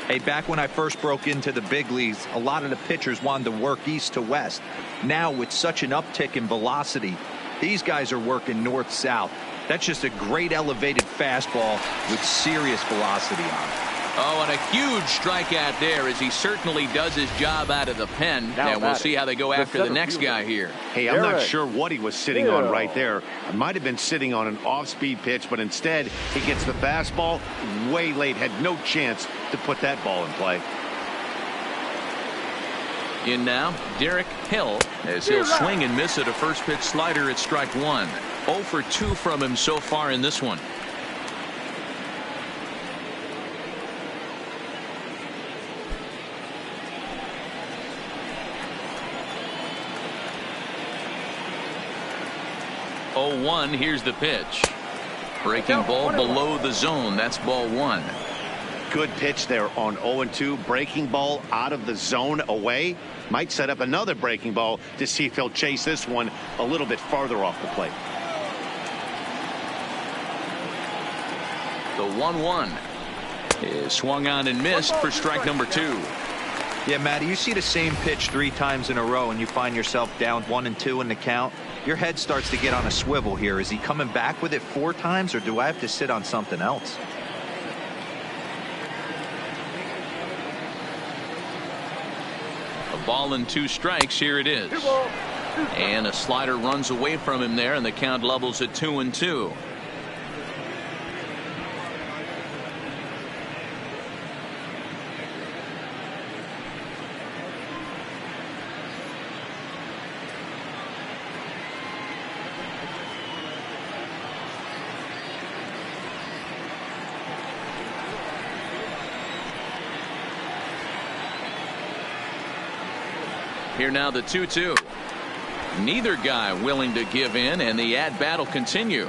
Hey, back when I first broke into the big leagues, a lot of the pitchers wanted to work east to west. Now, with such an uptick in velocity, these guys are working north-south. That's just a great elevated fastball with serious velocity on it. Oh, and a huge strikeout there as he certainly does his job out of the pen. Now and we'll see how they go after the next guy here. Hey, I'm not sure what he was sitting on right there. It might have been sitting on an off-speed pitch, but instead he gets the fastball way late. Had no chance to put that ball in play. In now, Derek Hill, as he'll swing and miss at a first pitch slider at strike one. 0 for 2 from him so far in this one. Oh, 1, here's the pitch. Breaking ball below the zone. That's ball 1. Good pitch there on 0-2. Breaking ball out of the zone away. Might set up another breaking ball to see if he'll chase this one a little bit farther off the plate. The 1-1 is swung on and missed for strike number 2. Yeah, Matty, you see the same pitch 3 times in a row and you find yourself down 1-2 in the count. Your head starts to get on a swivel here. Is he coming back with it 4 times, or do I have to sit on something else? A ball and 2 strikes. Here it is. And a slider runs away from him there, and the count levels at 2-2. Here now the 2-2. Neither guy willing to give in, and the at-bat will continue.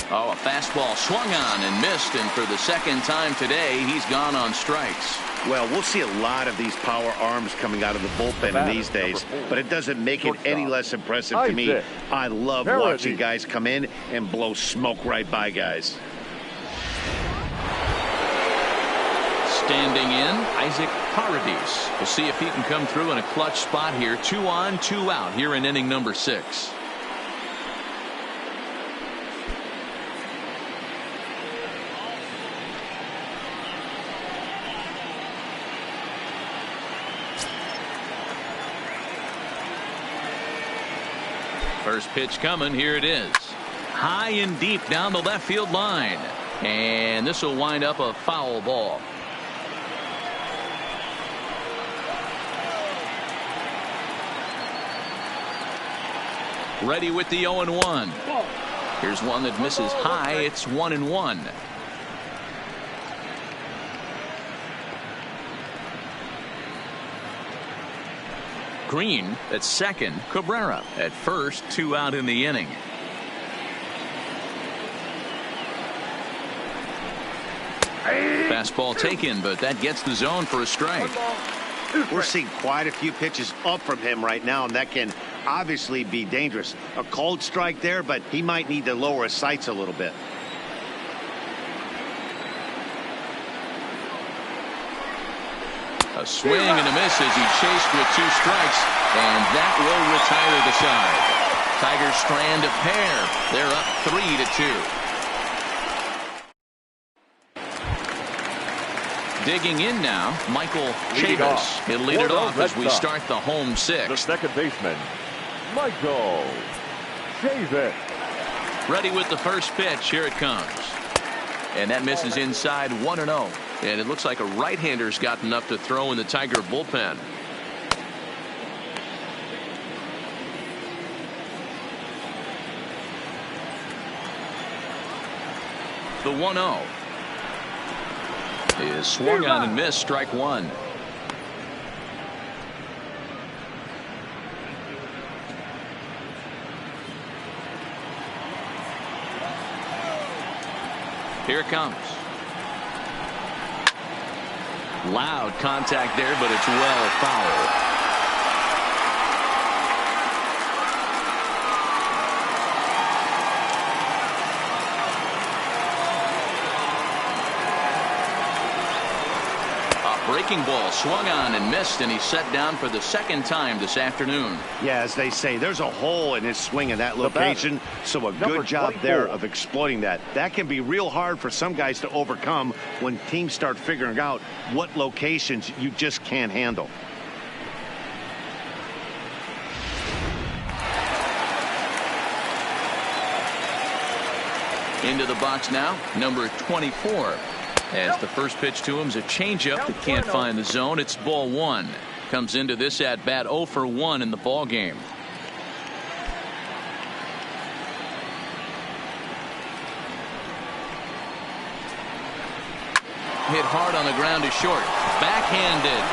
Oh, a fastball swung on and missed, and for the second time today, he's gone on strikes. Well, we'll see a lot of these power arms coming out of the bullpen in these days, but it doesn't make it any less impressive to me. I love watching guys come in and blow smoke right by guys. Standing in, Isaac Paradis. We'll see if he can come through in a clutch spot here. 2 on, 2 out here in inning number 6. First pitch coming. Here it is. High and deep down the left field line. And this will wind up a foul ball. Ready with the 0-1. Here's one that misses high. It's 1-1. Green at second. Cabrera at first. 2 out in the inning. Fastball taken, but that gets the zone for a strike. We're seeing quite a few pitches up from him right now, and that can obviously be dangerous. A cold strike there, but he might need to lower his sights a little bit. A swing and a miss as he chased with 2 strikes, and that will retire the side. Tigers strand a pair. They're up 3-2. Digging in now, Michael Chavis. He'll lead it off as we start the home 6. The second baseman, Michael Chavis. Ready with the first pitch. Here it comes. And that misses inside 1-0. And it looks like a right-hander's got enough to throw in the Tiger bullpen. The 1-0 is swung on and missed. Strike 1. Here it comes. Loud contact there, but it's well foul. breaking ball swung on and missed, and he's set down for the second time this afternoon. Yeah, as they say, there's a hole in his swing in that location, so a good job there of exploiting that. That can be real hard for some guys to overcome when teams start figuring out what locations you just can't handle. Into the box now, number 24. As the first pitch to him is a changeup that can't find the zone. It's ball one. Comes into this at bat 0 for 1 in the ball game. Hit hard on the ground to short. Backhanded.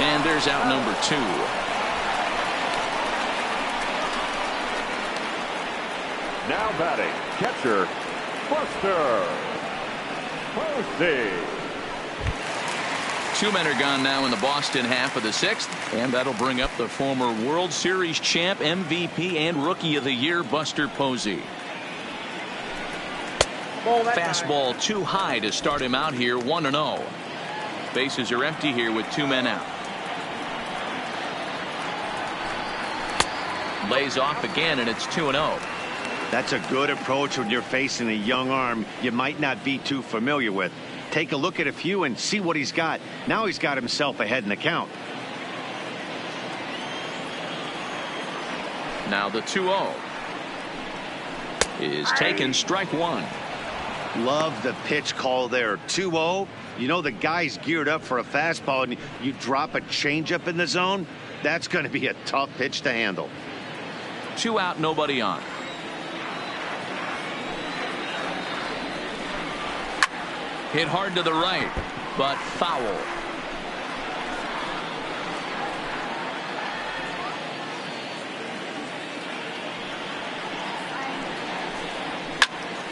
And there's out number 2. Now batting, catcher, Buster Posey. 2 men are gone now in the Boston half of the 6th, and that'll bring up the former World Series champ, MVP, and Rookie of the Year, Buster Posey. Fastball too high to start him out here, 1-0. Bases are empty here with 2 men out. Lays off again, and it's 2-0. That's a good approach when you're facing a young arm you might not be too familiar with. Take a look at a few and see what he's got. Now he's got himself ahead in the count. Now the 2-0 is taken, strike 1. Love the pitch call there. 2-0. You know the guy's geared up for a fastball, and you drop a changeup in the zone. That's going to be a tough pitch to handle. 2 out, nobody on. Hit hard to the right, but foul.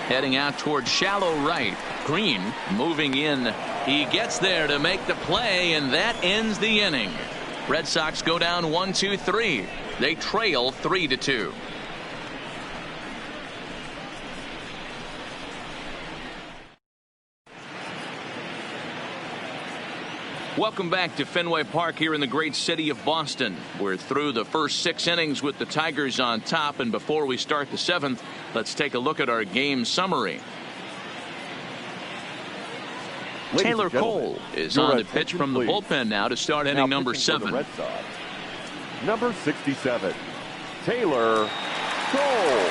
Heading out toward shallow right. Green moving in. He gets there to make the play, and that ends the inning. Red Sox go down 1-2-3. They trail 3-2. Welcome back to Fenway Park here in the great city of Boston. We're through the first 6 innings with the Tigers on top, and before we start the 7th, let's take a look at our game summary. Taylor Cole is on the pitch from the bullpen now to start inning number 7. Number 67, Taylor Cole.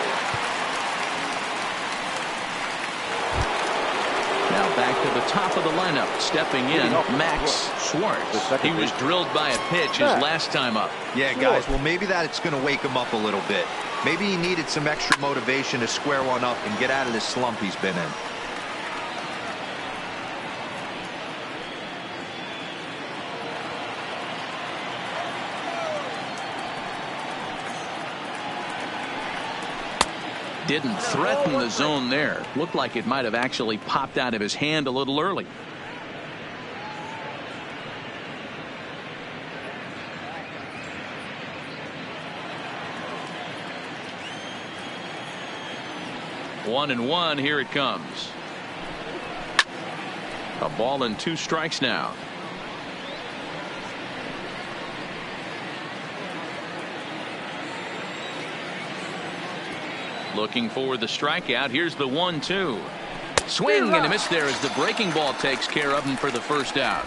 Now back to the top of the lineup, stepping in, Max Schwartz. He was drilled by a pitch his last time up. Yeah, guys, well, maybe that's going to wake him up a little bit. Maybe he needed some extra motivation to square one up and get out of this slump he's been in. Didn't threaten the zone there. Looked like it might have actually popped out of his hand a little early. One and one, here it comes. A ball and 2 strikes now. Looking for the strikeout. Here's the 1-2. Swing and a miss there as the breaking ball takes care of him for the first out.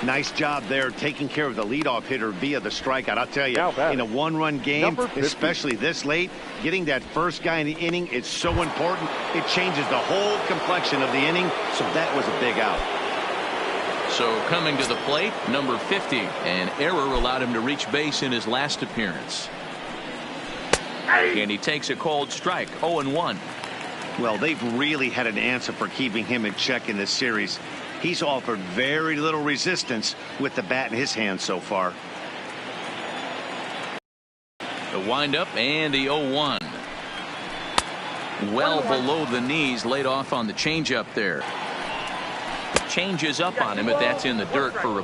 Nice job there taking care of the leadoff hitter via the strikeout. I'll tell you, in a 1-run game, especially this late, getting that first guy in the inning is so important. It changes the whole complexion of the inning, so that was a big out. So coming to the plate, number 50. An error allowed him to reach base in his last appearance. And he takes a cold strike, 0-1. Well, they've really had an answer for keeping him in check in this series. He's offered very little resistance with the bat in his hand so far. The windup and the 0-1. Well below the knees, laid off on the changeup there. Changes up on him, but that's in the dirt for a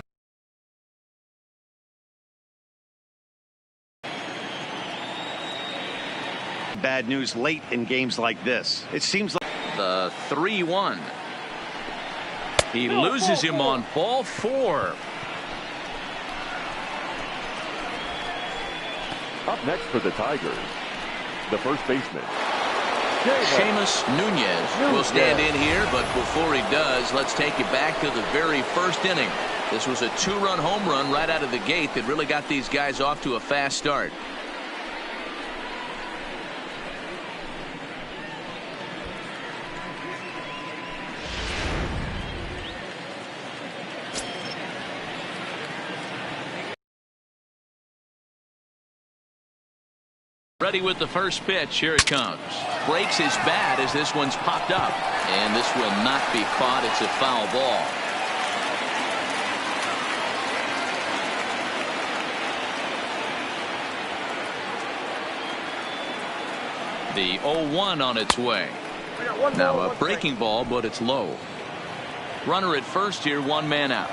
bad news late in games like this. It seems like the 3-1. He loses him on ball 4. Up next for the Tigers, the first baseman, Seamus Nunez will stand in here, but before he does, let's take you back to the very first inning. This was a 2-run home run right out of the gate that really got these guys off to a fast start. Ready with the first pitch. Here it comes. Breaks his bat as this one's popped up. And this will not be caught. It's a foul ball. The 0-1 on its way. Now a breaking ball, but it's low. Runner at first here, 1 man out.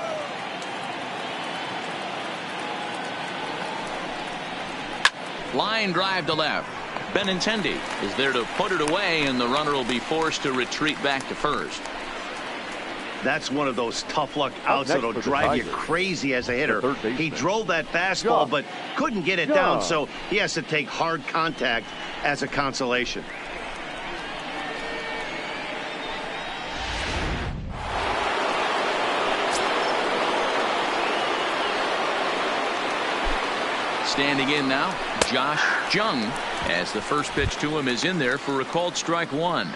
Line drive to left. Benintendi is there to put it away, and the runner will be forced to retreat back to first. That's one of those tough luck outs that'll drive you crazy as a hitter. He drove that fastball but couldn't get it down, so he has to take hard contact as a consolation. Standing in now, Josh Jung, as the first pitch to him is in there for a called strike 1.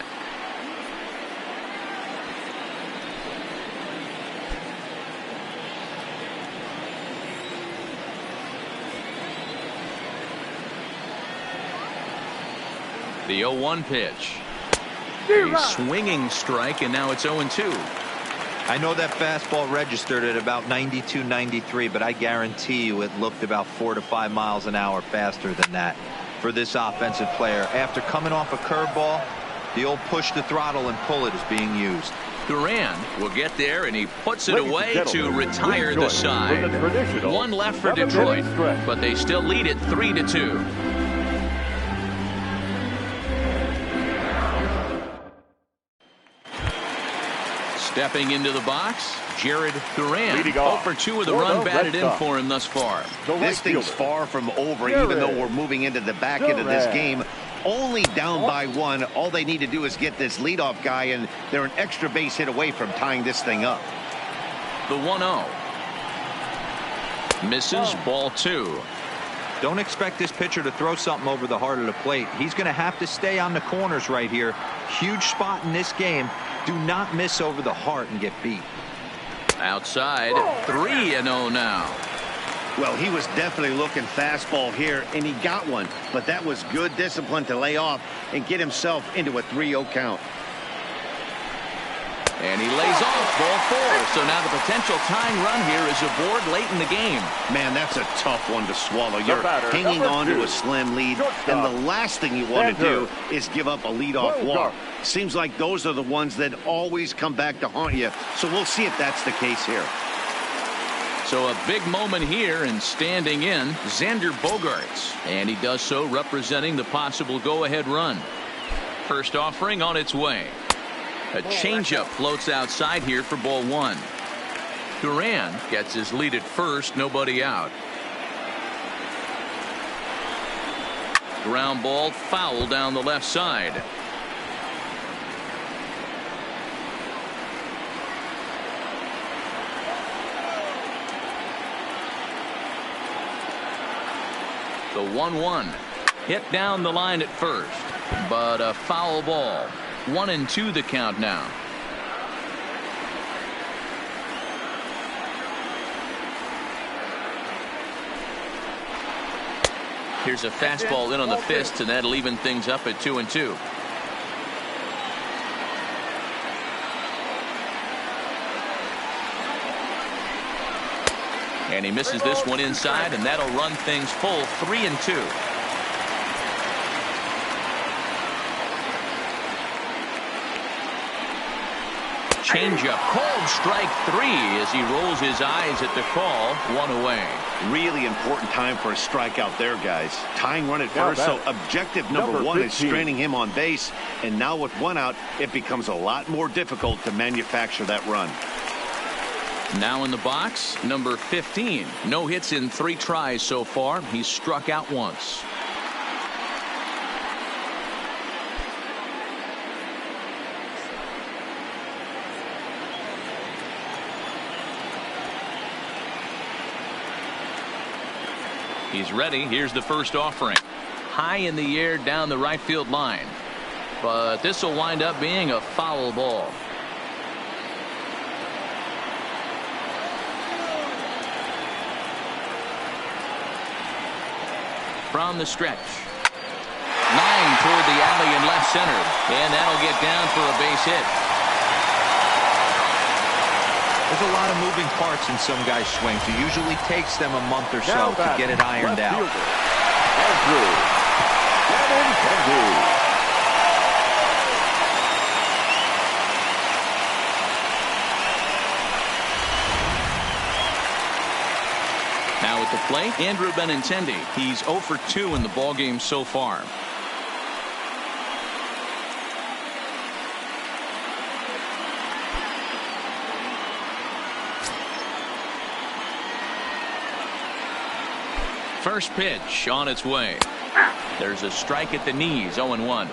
The 0-1 pitch. A swinging strike, and now it's 0-2. I know that fastball registered at about 92, 93, but I guarantee you it looked about 4 to 5 miles an hour faster than that for this offensive player. After coming off a curveball, the old push the throttle and pull it is being used. Duran will get there, and he puts it away to retire the side. 1 left for Detroit, but they still lead it 3-2. Stepping into the box, Jared Duran. 0 for 2 with a run batted in for him thus far. This thing's far from over, even though we're moving into the back end of this game. Only down by 1. All they need to do is get this leadoff guy, and they're an extra base hit away from tying this thing up. The 1-0. Misses, ball 2. Don't expect this pitcher to throw something over the heart of the plate. He's going to have to stay on the corners right here. Huge spot in this game. Do not miss over the heart and get beat. Outside, 3-0 now. Well, he was definitely looking fastball here, and he got one. But that was good discipline to lay off and get himself into a 3-0 count. And he lays off ball 4. So now the potential tying run here is aboard late in the game. Man, that's a tough one to swallow. You're hanging on to a slim lead, and the last thing you want to do is give up a leadoff walk. Seems like those are the ones that always come back to haunt you. So we'll see if that's the case here. So a big moment here, and standing in, Xander Bogaerts. And he does so representing the possible go-ahead run. First offering on its way. A changeup floats outside here for ball 1. Duran gets his lead at first, nobody out. Ground ball foul down the left side. The 1-1 hit down the line at first, but a foul ball. 1-2 the count now. Here's a fastball in on the fist, and that'll even things up at 2-2. And he misses this one inside, and that'll run things full 3-2. Changeup, called strike 3 as he rolls his eyes at the call. 1 away. Really important time for a strikeout there, guys. Tying run at first, so objective number 1 is straining him on base. And now with 1 out, it becomes a lot more difficult to manufacture that run. Now in the box, number 15. No hits in 3 tries so far. He's struck out once. He's ready. Here's the first offering. High in the air down the right field line. But this will wind up being a foul ball. From the stretch. Line toward the alley in left center. And that'll get down for a base hit. There's a lot of moving parts in some guys' swings. It usually takes them a month or so to get it ironed out. Andrew. Now at the plate, Andrew Benintendi. He's 0 for 2 in the ballgame so far. First pitch on its way. There's a strike at the knees, 0-1.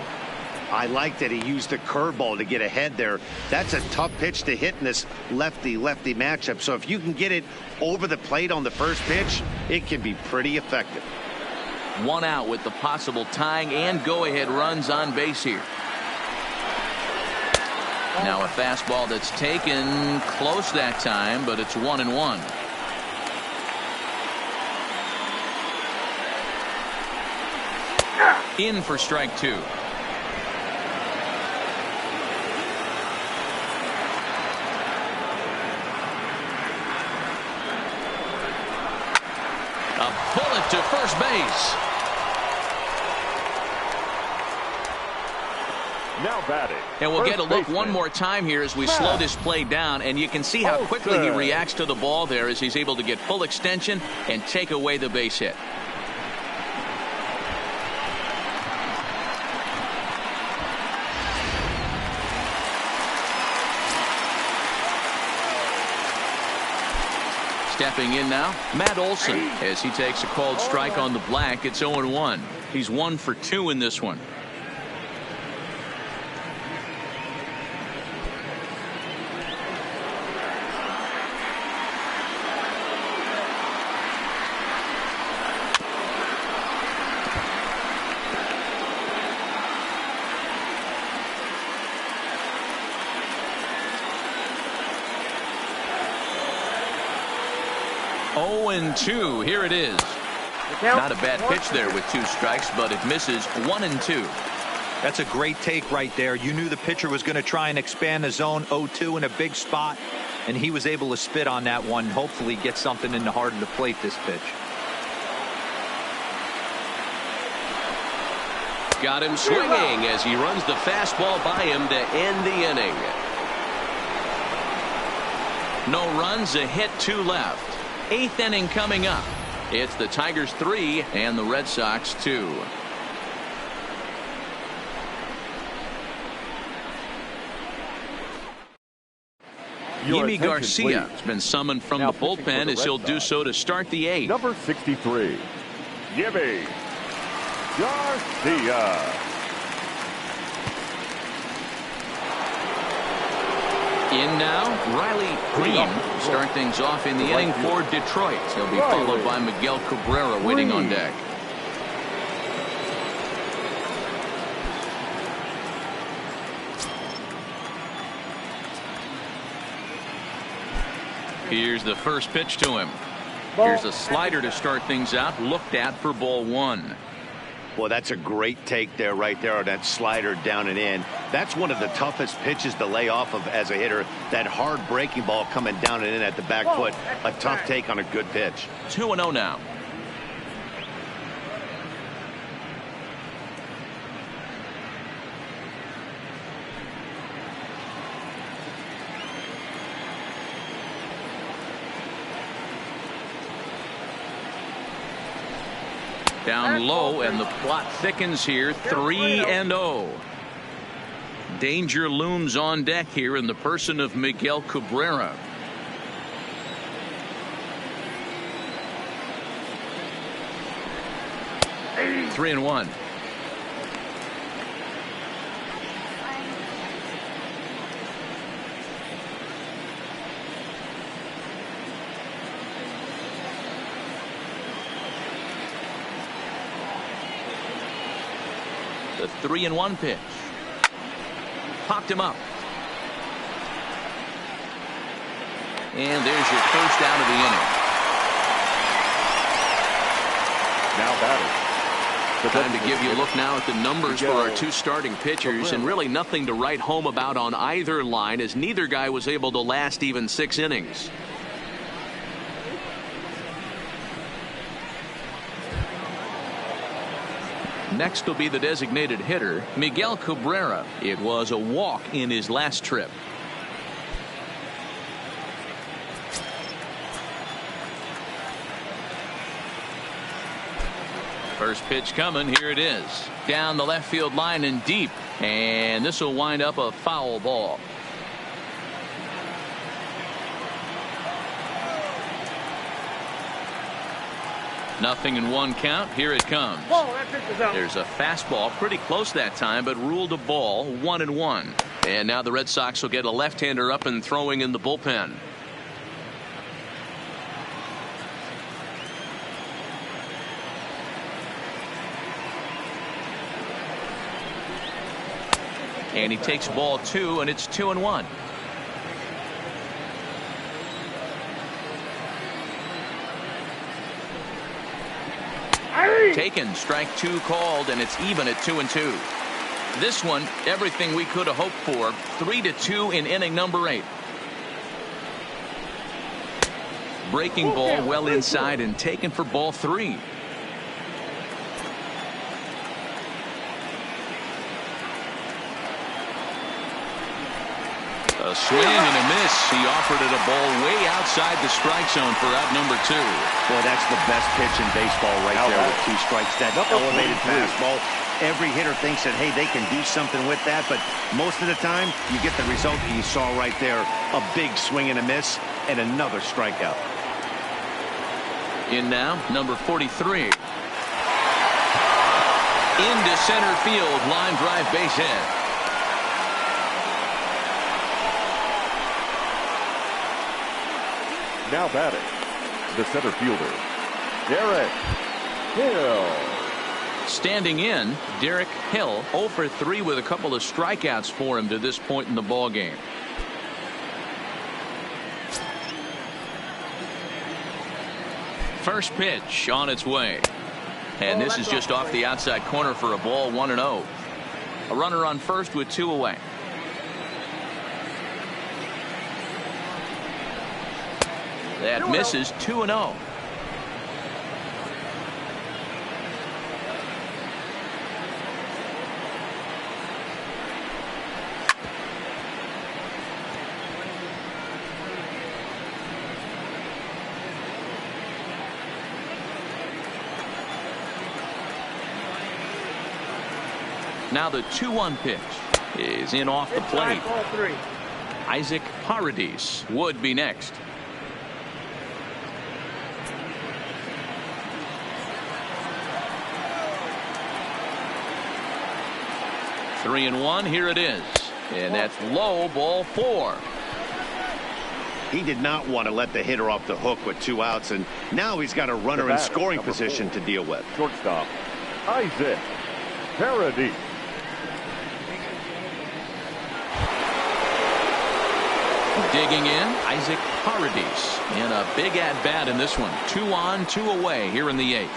I like that he used the curveball to get ahead there. That's a tough pitch to hit in this lefty-lefty matchup. So if you can get it over the plate on the first pitch, it can be pretty effective. 1 out with the possible tying and go-ahead runs on base here. Now a fastball that's taken close that time, but it's 1-1. In for strike 2. A bullet to first base. Now batting. And we'll get a look baseman. one more time here as we slow this play down, and you can see how quickly he reacts to the ball there as he's able to get full extension and take away the base hit. Stepping in now, Matt Olson, as he takes a called strike on the black. It's 0-1. He's 1 for 2 in this one. And 2. Here it is. Not a bad pitch there with 2 strikes, but it misses 1 and 2. That's a great take right there. You knew the pitcher was going to try and expand the zone. 0-2 in a big spot, and he was able to spit on that one. Hopefully get something in the heart of the plate this pitch. Got him swinging as he runs the fastball by him to end the inning. No runs, a hit, 2 left. 8th inning coming up. It's the Tigers 3 and the Red Sox 2. Yimi Garcia has been summoned from the bullpen as he'll do so to start the 8th. Number 63, Yimi Garcia. In now, Riley Green start things off in the inning for Detroit. He'll be followed by Miguel Cabrera waiting on deck. Here's the first pitch to him. Here's a slider to start things out, looked at for ball 1. Well, that's a great take there, right there on that slider down and in. That's one of the toughest pitches to lay off of as a hitter. That hard breaking ball coming down and in at the back foot. A tough take on a good pitch. 2-0 now. Down low, and the plot thickens here. 3-0. Danger looms on deck here in the person of Miguel Cabrera. 3-1. The 3-1 pitch. Popped him up. And there's your first out of the inning. Now batting. Time to give you a look now at the numbers for our two starting pitchers, and really nothing to write home about on either line, as neither guy was able to last even 6 innings. Next will be the designated hitter, Miguel Cabrera. It was a walk in his last trip. First pitch coming. Here it is. Down the left field line and deep. And this will wind up a foul ball. Nothing in 1 count. Here it comes. There's a fastball pretty close that time, but ruled a ball. 1-1. And now the Red Sox will get a left-hander up and throwing in the bullpen. And he takes ball 2, and it's 2-1. Taken, strike 2 called, and it's even at 2-2. This one, everything we could have hoped for. 3-2 in inning number 8. Breaking ball well inside and taken for ball 3. A swing and a miss. He offered it a ball way outside the strike zone for out number 2. Boy, that's the best pitch in baseball right there with 2 strikes. That elevated fastball. Every hitter thinks that, hey, they can do something with that, but most of the time you get the result that you saw right there. A big swing and a miss and another strikeout. In now, number 43. Into center field. Line drive, base hit. Now batting, the center fielder, Derek Hill. Standing in, Derek Hill, 0 for 3 with a couple of strikeouts for him to this point in the ball game. First pitch on its way. And this is just off the outside corner for a ball. 1-0. A runner on first with 2 away. That misses. 2-0. Now the 2-1 pitch is in off the plate. Isaac Paradis would be next. Three and 1. Here it is. And that's low, ball 4. He did not want to let the hitter off the hook with 2 outs, and now he's got a runner in scoring position to deal with. Shortstop, Isaac Paradis. Digging in, Isaac Paradis. And a big at-bat in this one. 2 on, 2 away here in the 8th.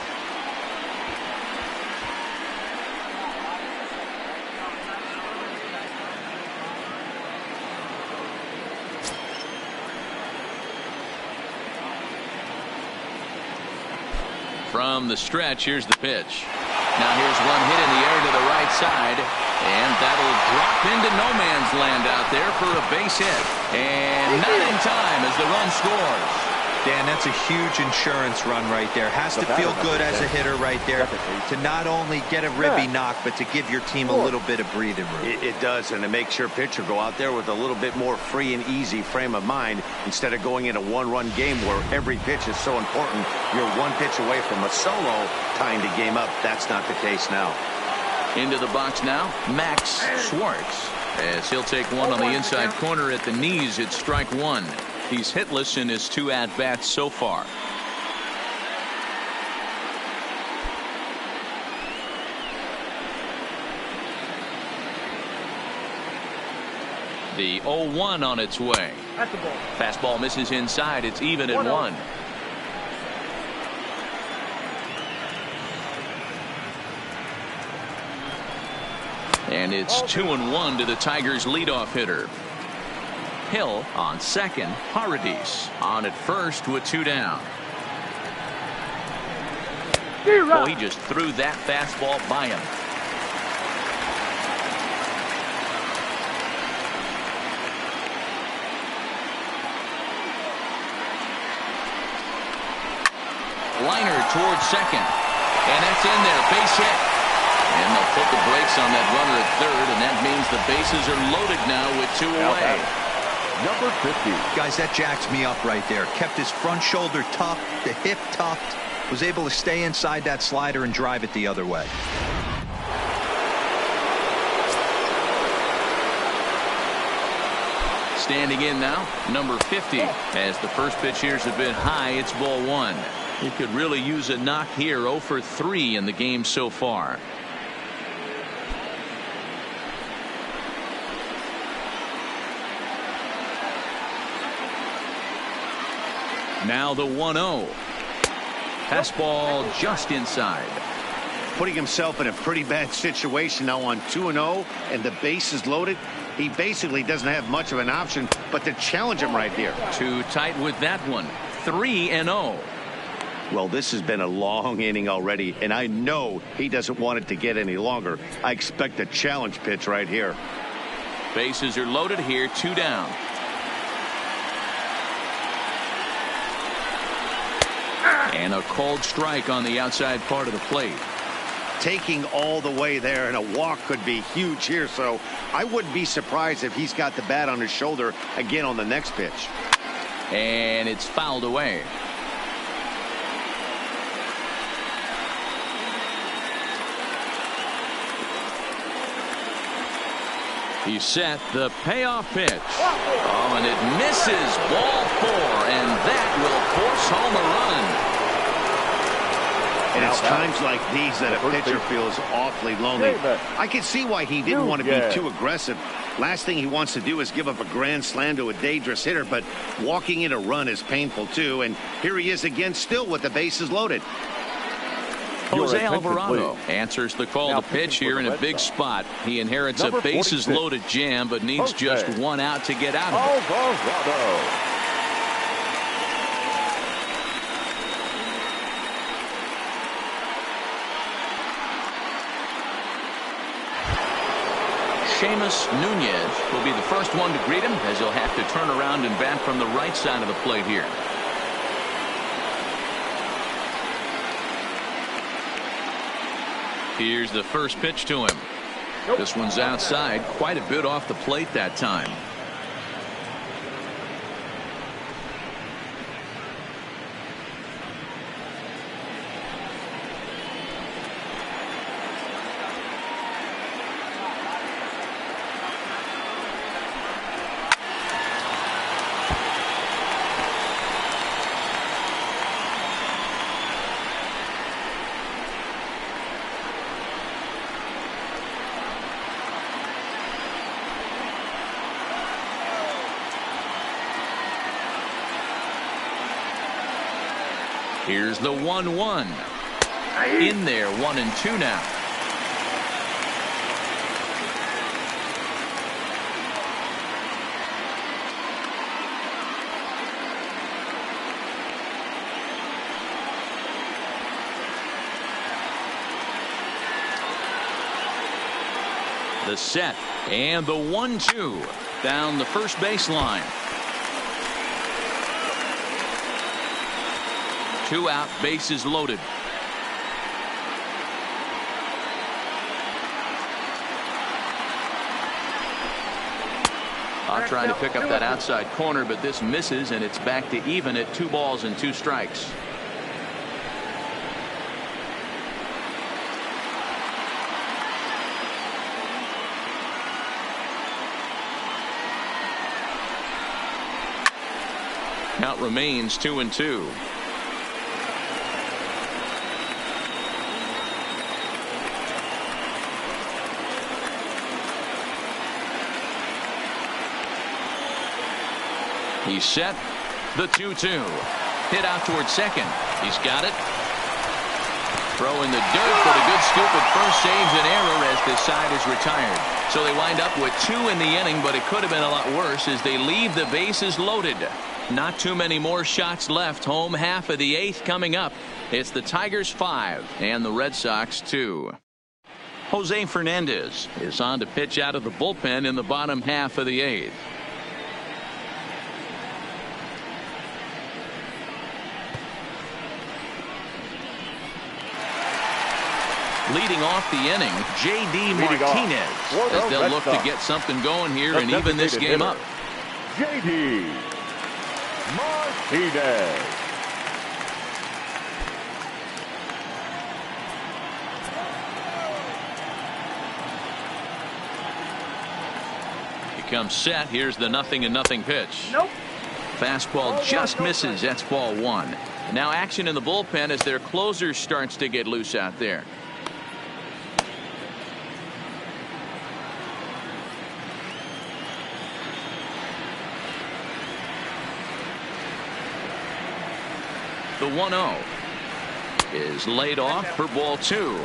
From the stretch, here's the pitch. Now here's one hit in the air to the right side, and that'll drop into no man's land out there for a base hit. And not in time as the run scores. Dan, that's a huge insurance run right there. Has to feel good as a hitter right there to not only get a ribby knock, but to give your team a little bit of breathing room. It does, and it makes your pitcher go out there with a little bit more free and easy frame of mind instead of going in a one-run game where every pitch is so important. You're one pitch away from a solo tying the game up. That's not the case now. Into the box now, Max Schwartz, as he'll take one on the inside corner at the knees. It's strike one. He's hitless in his 2 at-bats so far. The 0-1 on its way. Fastball misses inside. It's even at 1. And it's 2-1 to the Tigers' leadoff hitter. Hill on second. Paradis on at first with 2 down. Oh, he just threw that fastball by him. Liner towards second. And that's in there. Base hit. And they'll put the brakes on that runner at third, and that means the bases are loaded now with 2 away. Number 50. Guys, that jacks me up right there. Kept his front shoulder tucked, the hip tucked, was able to stay inside that slider and drive it the other way. Standing in now, number 50. As the first pitch here's a bit high, it's ball 1. He could really use a knock here. 0 for 3 in the game so far. Now the 1-0. Fastball just inside. Putting himself in a pretty bad situation now on 2-0 and the base is loaded. He basically doesn't have much of an option but to challenge him right here. Too tight with that one. 3-0. Well, this has been a long inning already, and I know he doesn't want it to get any longer. I expect a challenge pitch right here. Bases are loaded here. 2 down. And a cold strike on the outside part of the plate. Taking all the way there, and a walk could be huge here, so I wouldn't be surprised if he's got the bat on his shoulder again on the next pitch. And it's fouled away. He's set. The payoff pitch. Oh, and it misses. Ball 4, and that will force home a run. And it's times like these that a pitcher feels awfully lonely. I can see why he didn't want to be too aggressive. Last thing he wants to do is give up a grand slam to a dangerous hitter, but walking in a run is painful too. And here he is again, still with the bases loaded. Jose Alvarado answers the call to pitch here in a big spot. He inherits a bases loaded jam, but needs just 1 out to get out of it. Alvarado. Seamus Nunez will be the first one to greet him, as he'll have to turn around and bat from the right side of the plate here. Here's the first pitch to him. This one's outside, quite a bit off the plate that time. Here's the 1-1. In there, 1-2 now. The set and the 1-2 down the first baseline. 2 out, bases loaded. Trying to pick up that outside corner, but this misses, and it's back to even at 2 balls and 2 strikes. Count remains 2-2. He's set. The 2-2. Hit out towards second. He's got it. Throw in the dirt, but a good scoop at first saves an error as this side is retired. So they wind up with 2 in the inning, but it could have been a lot worse as they leave the bases loaded. Not too many more shots left. Home half of the 8th coming up. It's the Tigers 5 and the Red Sox 2. Jose Fernandez is on to pitch out of the bullpen in the bottom half of the 8th. Leading off the inning, J.D. Martinez, as they'll look to get something going here and even this game up. J.D. Martinez. He comes set. Here's the 0-0 pitch. Nope. Fastball just misses. That's ball 1. Now action in the bullpen as their closer starts to get loose out there. The 1-0 is laid off for ball 2.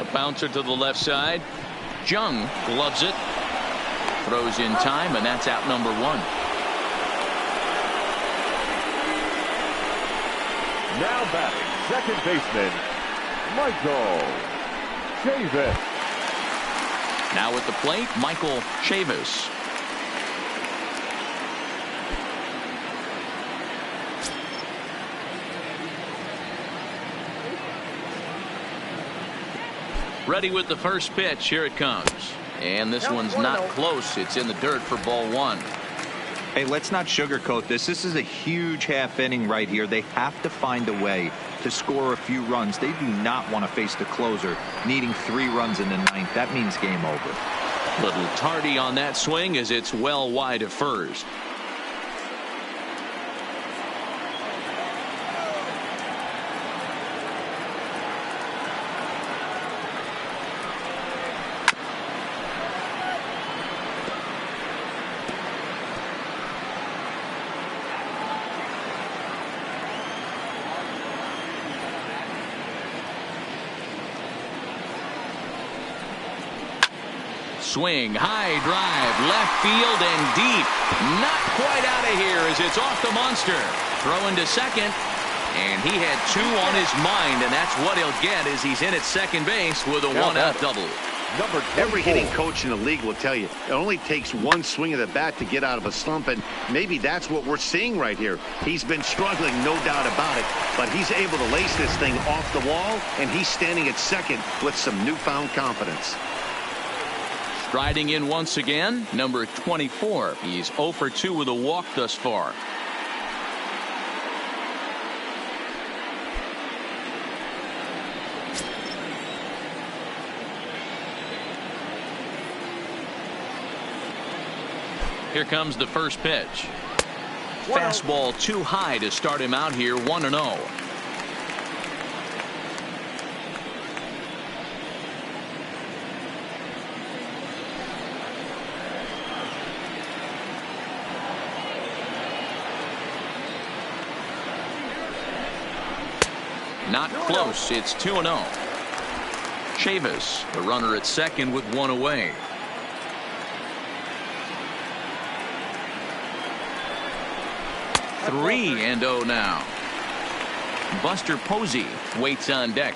A bouncer to the left side. Jung loves it. Throws in time, and that's out number 1. Now batting, second baseman, Michael Chavis. Now at the plate, Michael Chavis. Ready with the first pitch. Here it comes. And this one's not close. It's in the dirt for ball 1. Hey, let's not sugarcoat this. This is a huge half inning right here. They have to find a way to score a few runs. They do not want to face the closer needing 3 runs in the 9th. That means game over. Little tardy on that swing as it's well wide of first. Swing, high drive, left field and deep. Not quite out of here as it's off the monster. Throwing to second, and he had 2 on his mind, and that's what he'll get as he's in at second base with a 1-out double. Every hitting coach in the league will tell you it only takes 1 swing of the bat to get out of a slump, and maybe that's what we're seeing right here. He's been struggling, no doubt about it, but he's able to lace this thing off the wall, and he's standing at second with some newfound confidence. Striding in once again, number 24. He's 0 for 2 with a walk thus far. Here comes the first pitch. Fastball too high to start him out here, 1-0. Not close. It's 2-0. Chavis, the runner at second with 1 away. Three and 0 now. Buster Posey waits on deck.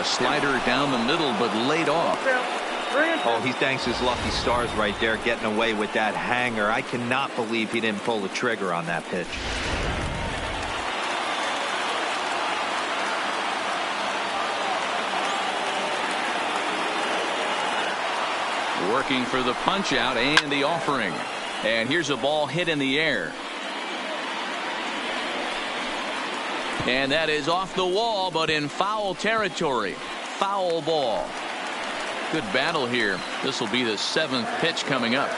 A slider down the middle, but laid off. Oh, he thanks his lucky stars right there, getting away with that hanger. I cannot believe he didn't pull the trigger on that pitch. Working for the punch out and the offering. And here's a ball hit in the air. And that is off the wall, but in foul territory. Foul ball. Good battle here. This will be the 7th pitch coming up.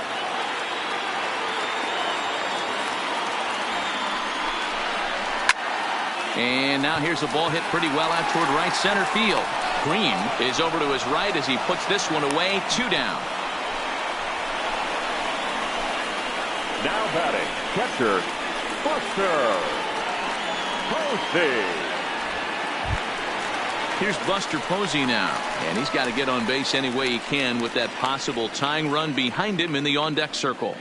And now here's a ball hit pretty well out toward right center field. Green is over to his right as he puts this one away. 2 down. Now batting, catcher, Buster Posey. Here's Buster Posey now, and he's got to get on base any way he can with that possible tying run behind him in the on-deck circle.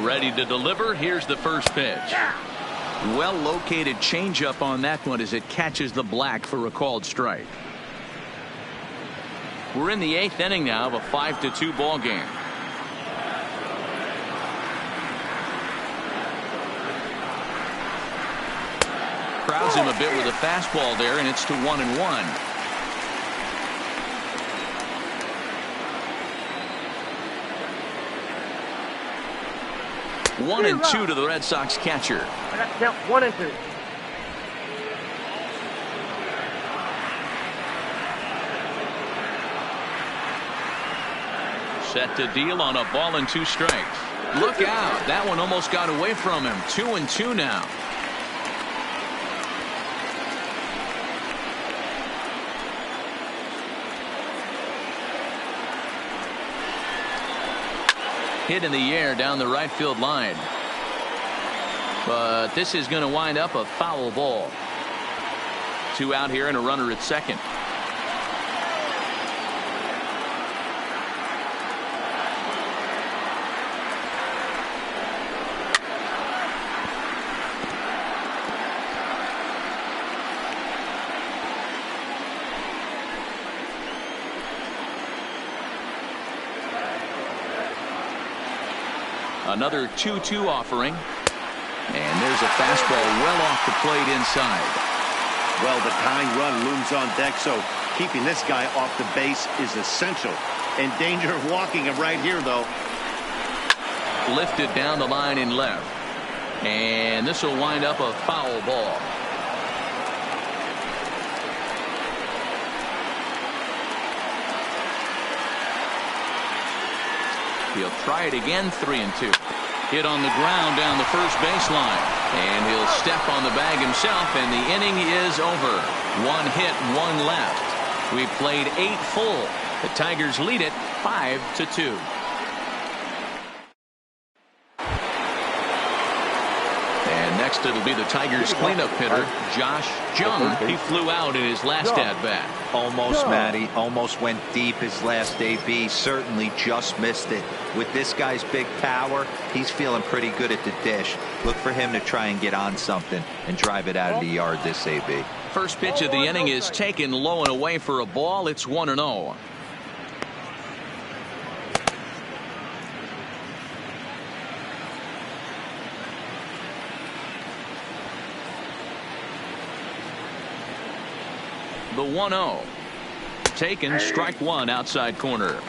Ready to deliver. Here's the first pitch. Well located changeup on that one as it catches the black for a called strike. We're in the 8th inning now of a 5-2 ball game. Crowds him a bit with a fastball there, and it's to 1-1. 1-2 to the Red Sox catcher. I got to count 1 and 2. Set to deal on a ball and 2 strikes. Look out. That one almost got away from him. 2-2 now. Hit in the air down the right field line. But this is going to wind up a foul ball. 2 out here and a runner at second. Another 2-2 offering. And there's a fastball well off the plate inside. Well, the tying run looms on deck, so keeping this guy off the base is essential. In danger of walking him right here, though. Lifted down the line in left. And this will wind up a foul ball. He'll try it again. 3-2. Hit on the ground down the first baseline. And he'll step on the bag himself, and the inning is over. 1 hit, 1 left. We played 8 full. The Tigers lead it 5-2. And next it'll be the Tigers cleanup hitter, Josh Jung. He flew out in his last at-bat. Almost, Matty. Almost went deep his last AB. Certainly just missed it. With this guy's big power, he's feeling pretty good at the dish. Look for him to try and get on something and drive it out of the yard this AB. First pitch of the inning is taken low and away for a ball. It's 1-0. The 1-0. Taken, strike 1 outside corner.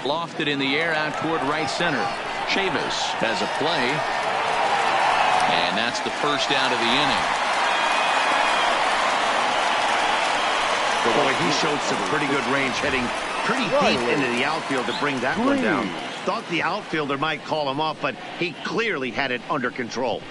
Lofted in the air out toward right center. Chavis has a play. And that's the first out of the inning. Boy, he showed some pretty good range, heading pretty deep into the outfield to bring that one down. Thought the outfielder might call him off, but he clearly had it under control.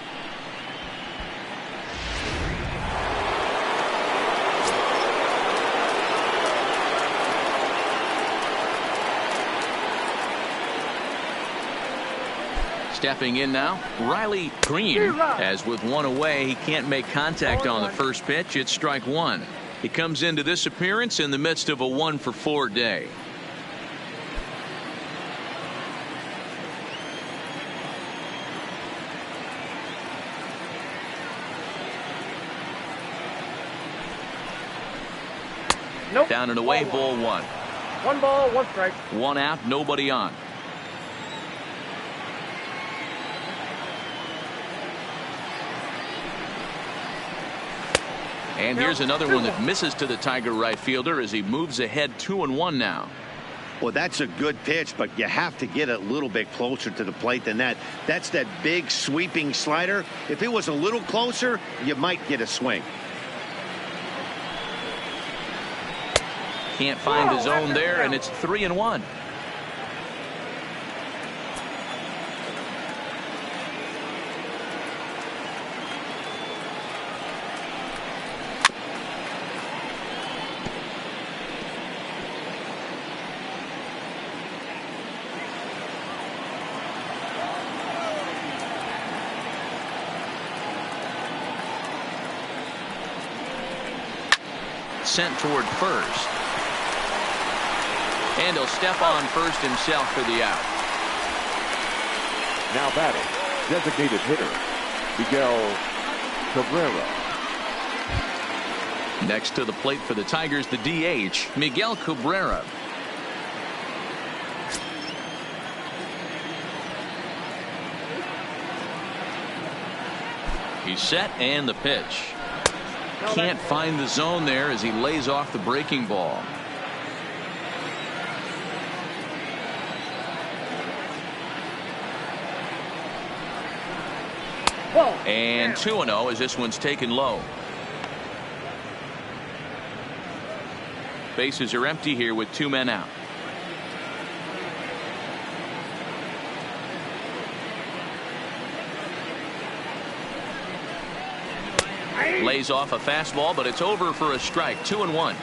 Stepping in now, Riley Green. As with one away, he can't make contact on the first pitch. It's strike one. He comes into this appearance in the midst of a 1-for-4 day. Nope. Down and away, ball one. 1 ball, 1 strike. 1 out, nobody on. And here's another one that misses to the Tiger right fielder as he moves ahead 2-1 now. Well, that's a good pitch, but you have to get a little bit closer to the plate than that. That's that big sweeping slider. If it was a little closer, you might get a swing. Can't find the zone there, and it's 3-1. Sent toward first. And he'll step on first himself for the out. Now batting, designated hitter, Miguel Cabrera. Next to the plate for the Tigers, the DH, Miguel Cabrera. He's set and the pitch. Can't find the zone there as he lays off the breaking ball. And 2-0 as this one's taken low. Bases are empty here with 2 men out. Lays off a fastball, but it's over for a strike. 2-1.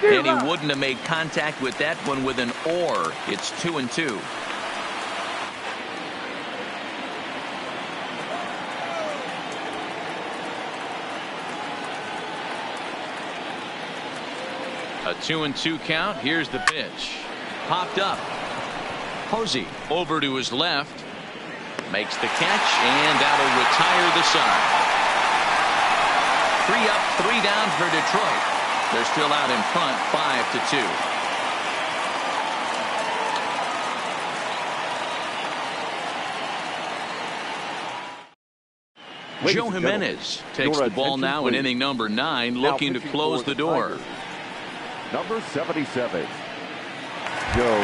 And he wouldn't have made contact with that one with an or. It's 2-2. A 2-2 count. Here's the pitch. Popped up. Posey over to his left. Makes the catch, and that'll retire the side. 3 up, 3 down for Detroit. They're still out in front, 5-2. Joe Jimenez takes the ball now in inning number 9, looking to close the door. Number 77, Joe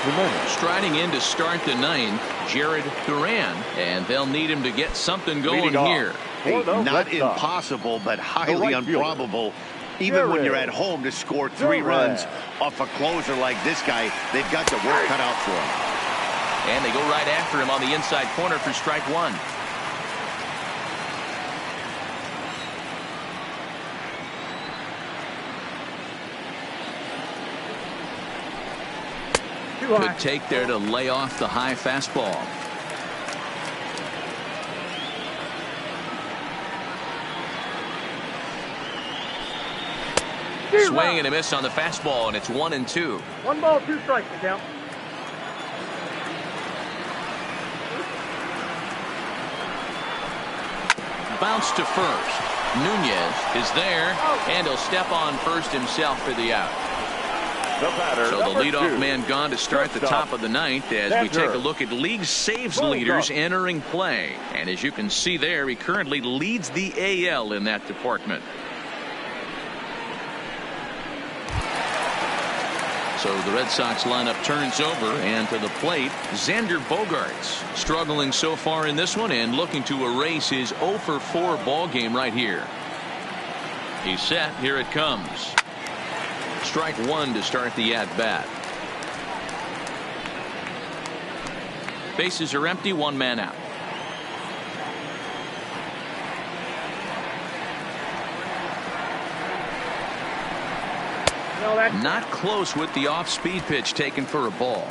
Jimenez. Striding in to start the 9th, Jared Duran, and they'll need him to get something going here. Hey, not impossible, but highly improbable. Even when you're at home, to score 3 runs off a closer like this guy, they've got the work cut out for him. And they go right after him on the inside corner for strike 1. Good take there to lay off the high fastball. Swing and a miss on the fastball, and it's 1-2. 1 ball, 2 strikes to count. Bounce to first. Nunez is there, and he'll step on first himself for the out. So the leadoff man gone to start the top of the 9th as we take a look at league saves leaders entering play. And as you can see there, he currently leads the AL in that department. So the Red Sox lineup turns over, and to the plate, Xander Bogaerts, struggling so far in this one and looking to erase his 0-for-4 ball game right here. He's set. Here it comes. Strike 1 to start the at-bat. Bases are empty, 1 man out. No, that's Not close with the off-speed pitch taken for a ball.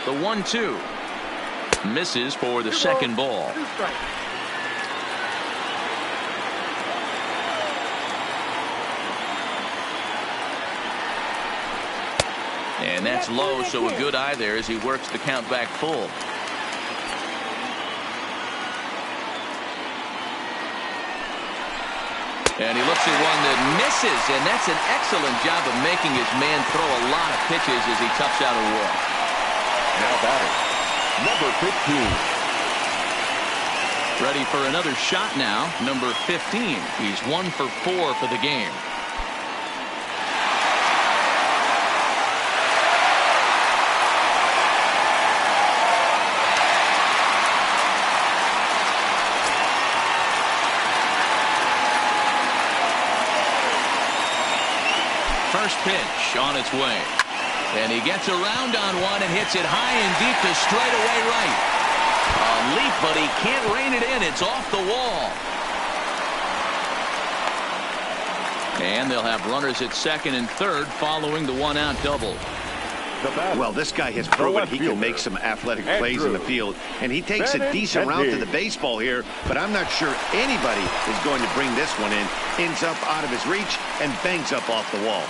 The 1-2 misses for the second ball. 2 strikes. And that's low, so a good eye there as he works the count back full. And he looks at one that misses, and that's an excellent job of making his man throw a lot of pitches as he toughs out a walk. Now batting, number 15. Ready for another shot now, number 15. He's 1 for 4 for the game. First pitch on its way. And he gets around on one and hits it high and deep to straightaway right. A leap, but he can't rein it in. It's off the wall. And they'll have runners at second and third following the one-out double. Well, this guy has proven he can make some athletic plays in the field, and he takes a decent route to the baseball here, but I'm not sure anybody is going to bring this one in. Ends up out of his reach and bangs up off the wall.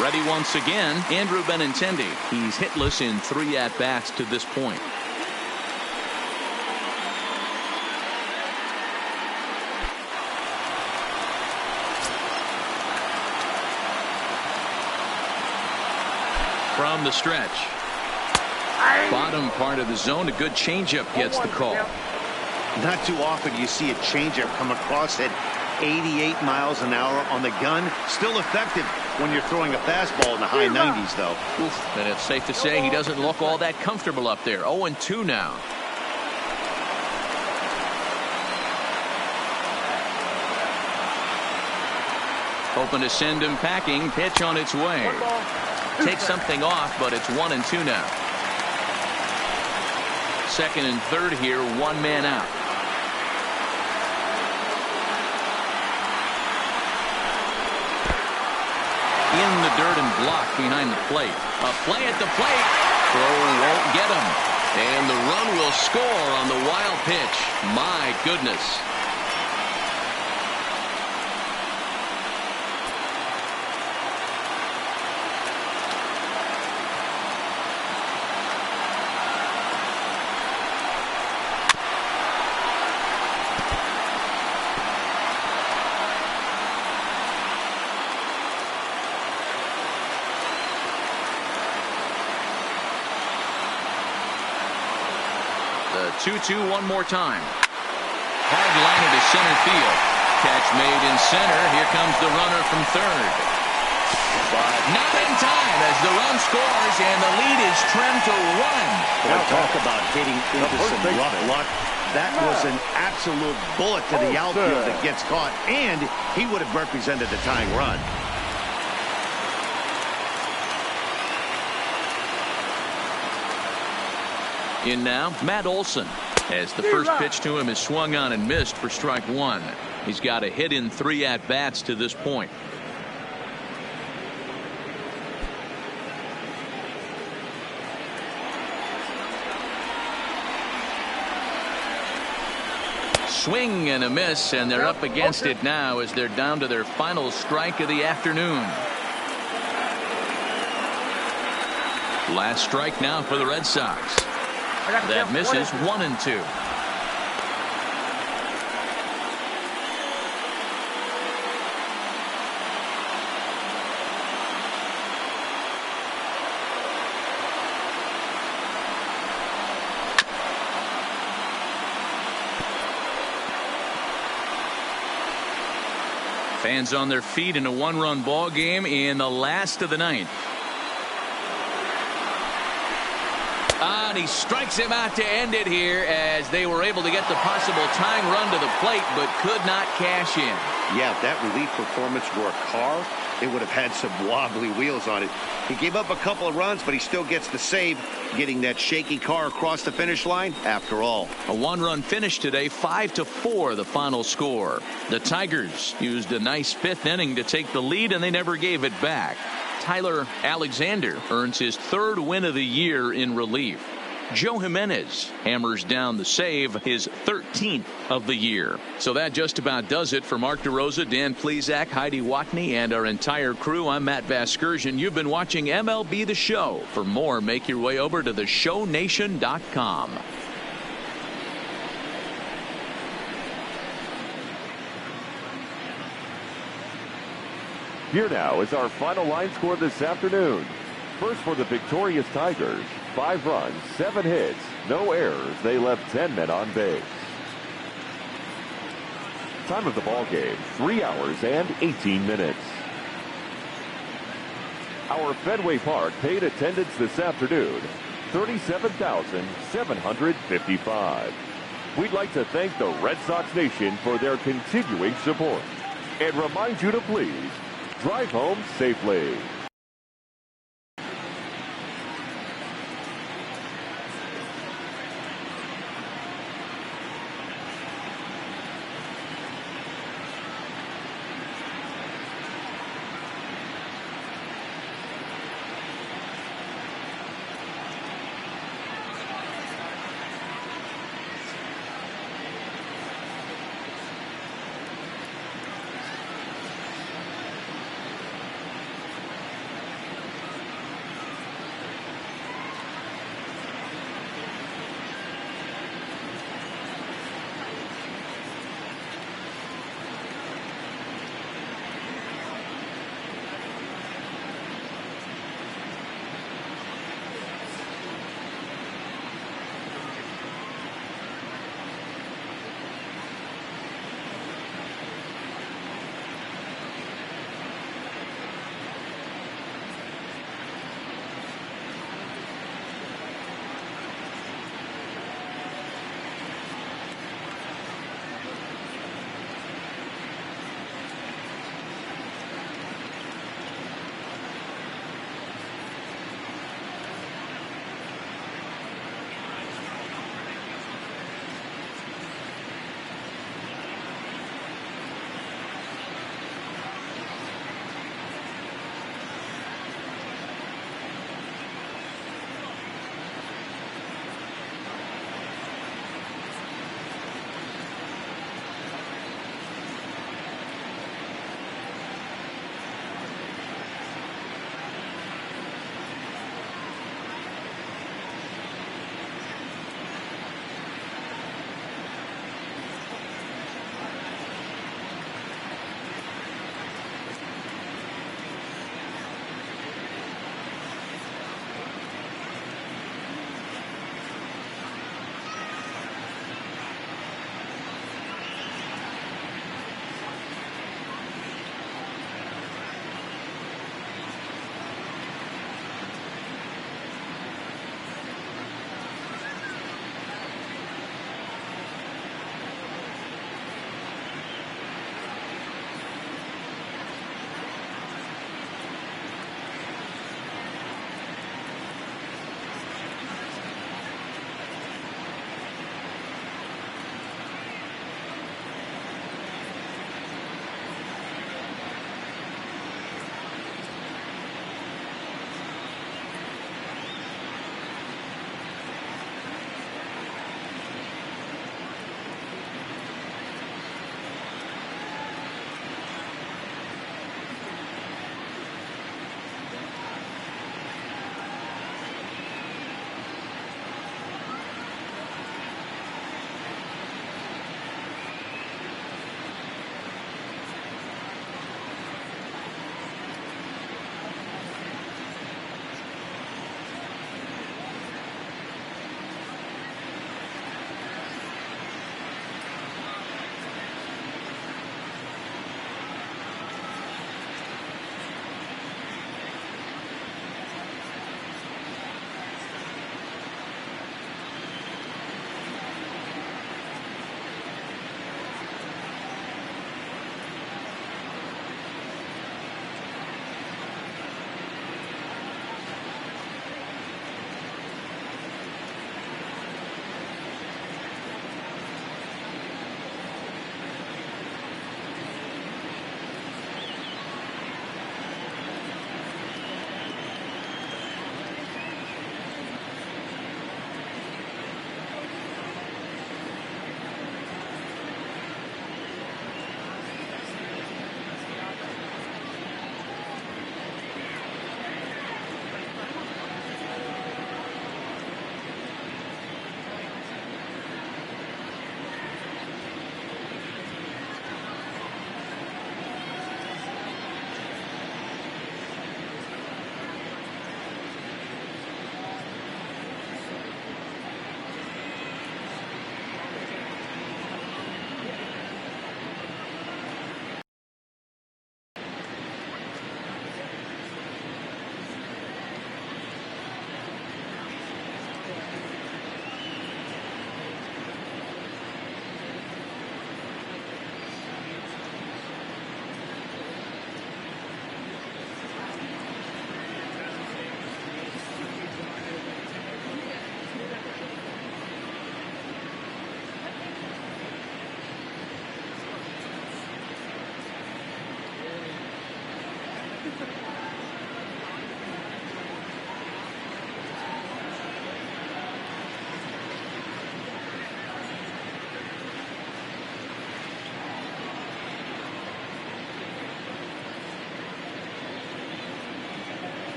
Ready once again, Andrew Benintendi. He's hitless in 3 at-bats to this point. From the stretch. Bottom part of the zone, a good changeup gets the call. Not too often you see a changeup come across at 88 miles an hour on the gun. Still effective when you're throwing a fastball in the high 90s, though. Oof, and it's safe to say he doesn't look all that comfortable up there. 0-2 now. Hoping to send him packing. Pitch on its way. Takes something off, but it's 1-2 now. Second and third here, 1 man out. In the dirt and blocked behind the plate. A play at the plate. Throw won't get him. And the run will score on the wild pitch. My goodness. The 2-2 one more time. Hard liner to center field. Catch made in center. Here comes the runner from third. But not in time as the run scores and the lead is trimmed to 1. Boy, talk about hitting into some rough luck. That was an absolute bullet to the outfield that gets caught, and he would have represented the tying run. In now, Matt Olson, as the first pitch to him is swung on and missed for strike 1. He's got a hit in 3 at-bats to this point. Swing and a miss, and they're up against it now as they're down to their final strike of the afternoon. Last strike now for the Red Sox. That misses 1-2. Fans on their feet in a one-run ball game in the last of the ninth. And he strikes him out to end it here as they were able to get the possible tying run to the plate but could not cash in. Yeah, if that relief performance were a car, it would have had some wobbly wheels on it. He gave up a couple of runs, but he still gets the save, getting that shaky car across the finish line after all. A one-run finish today, 5-4 the final score. The Tigers used a nice fifth inning to take the lead, and they never gave it back. Tyler Alexander earns his third win of the year in relief. Joe Jimenez hammers down the save, his 13th of the year. So that just about does it for Mark DeRosa, Dan Plesac, Heidi Watney, and our entire crew. I'm Matt Vasgersian. You've been watching MLB The Show. For more, make your way over to theshownation.com. Here now is our final line score this afternoon. First for the victorious Tigers, 5 runs, 7 hits, no errors. They left 10 men on base. Time of the ball game, 3 hours and 18 minutes. Our Fenway Park paid attendance this afternoon, 37,755. We'd like to thank the Red Sox Nation for their continuing support and remind you to please drive home safely.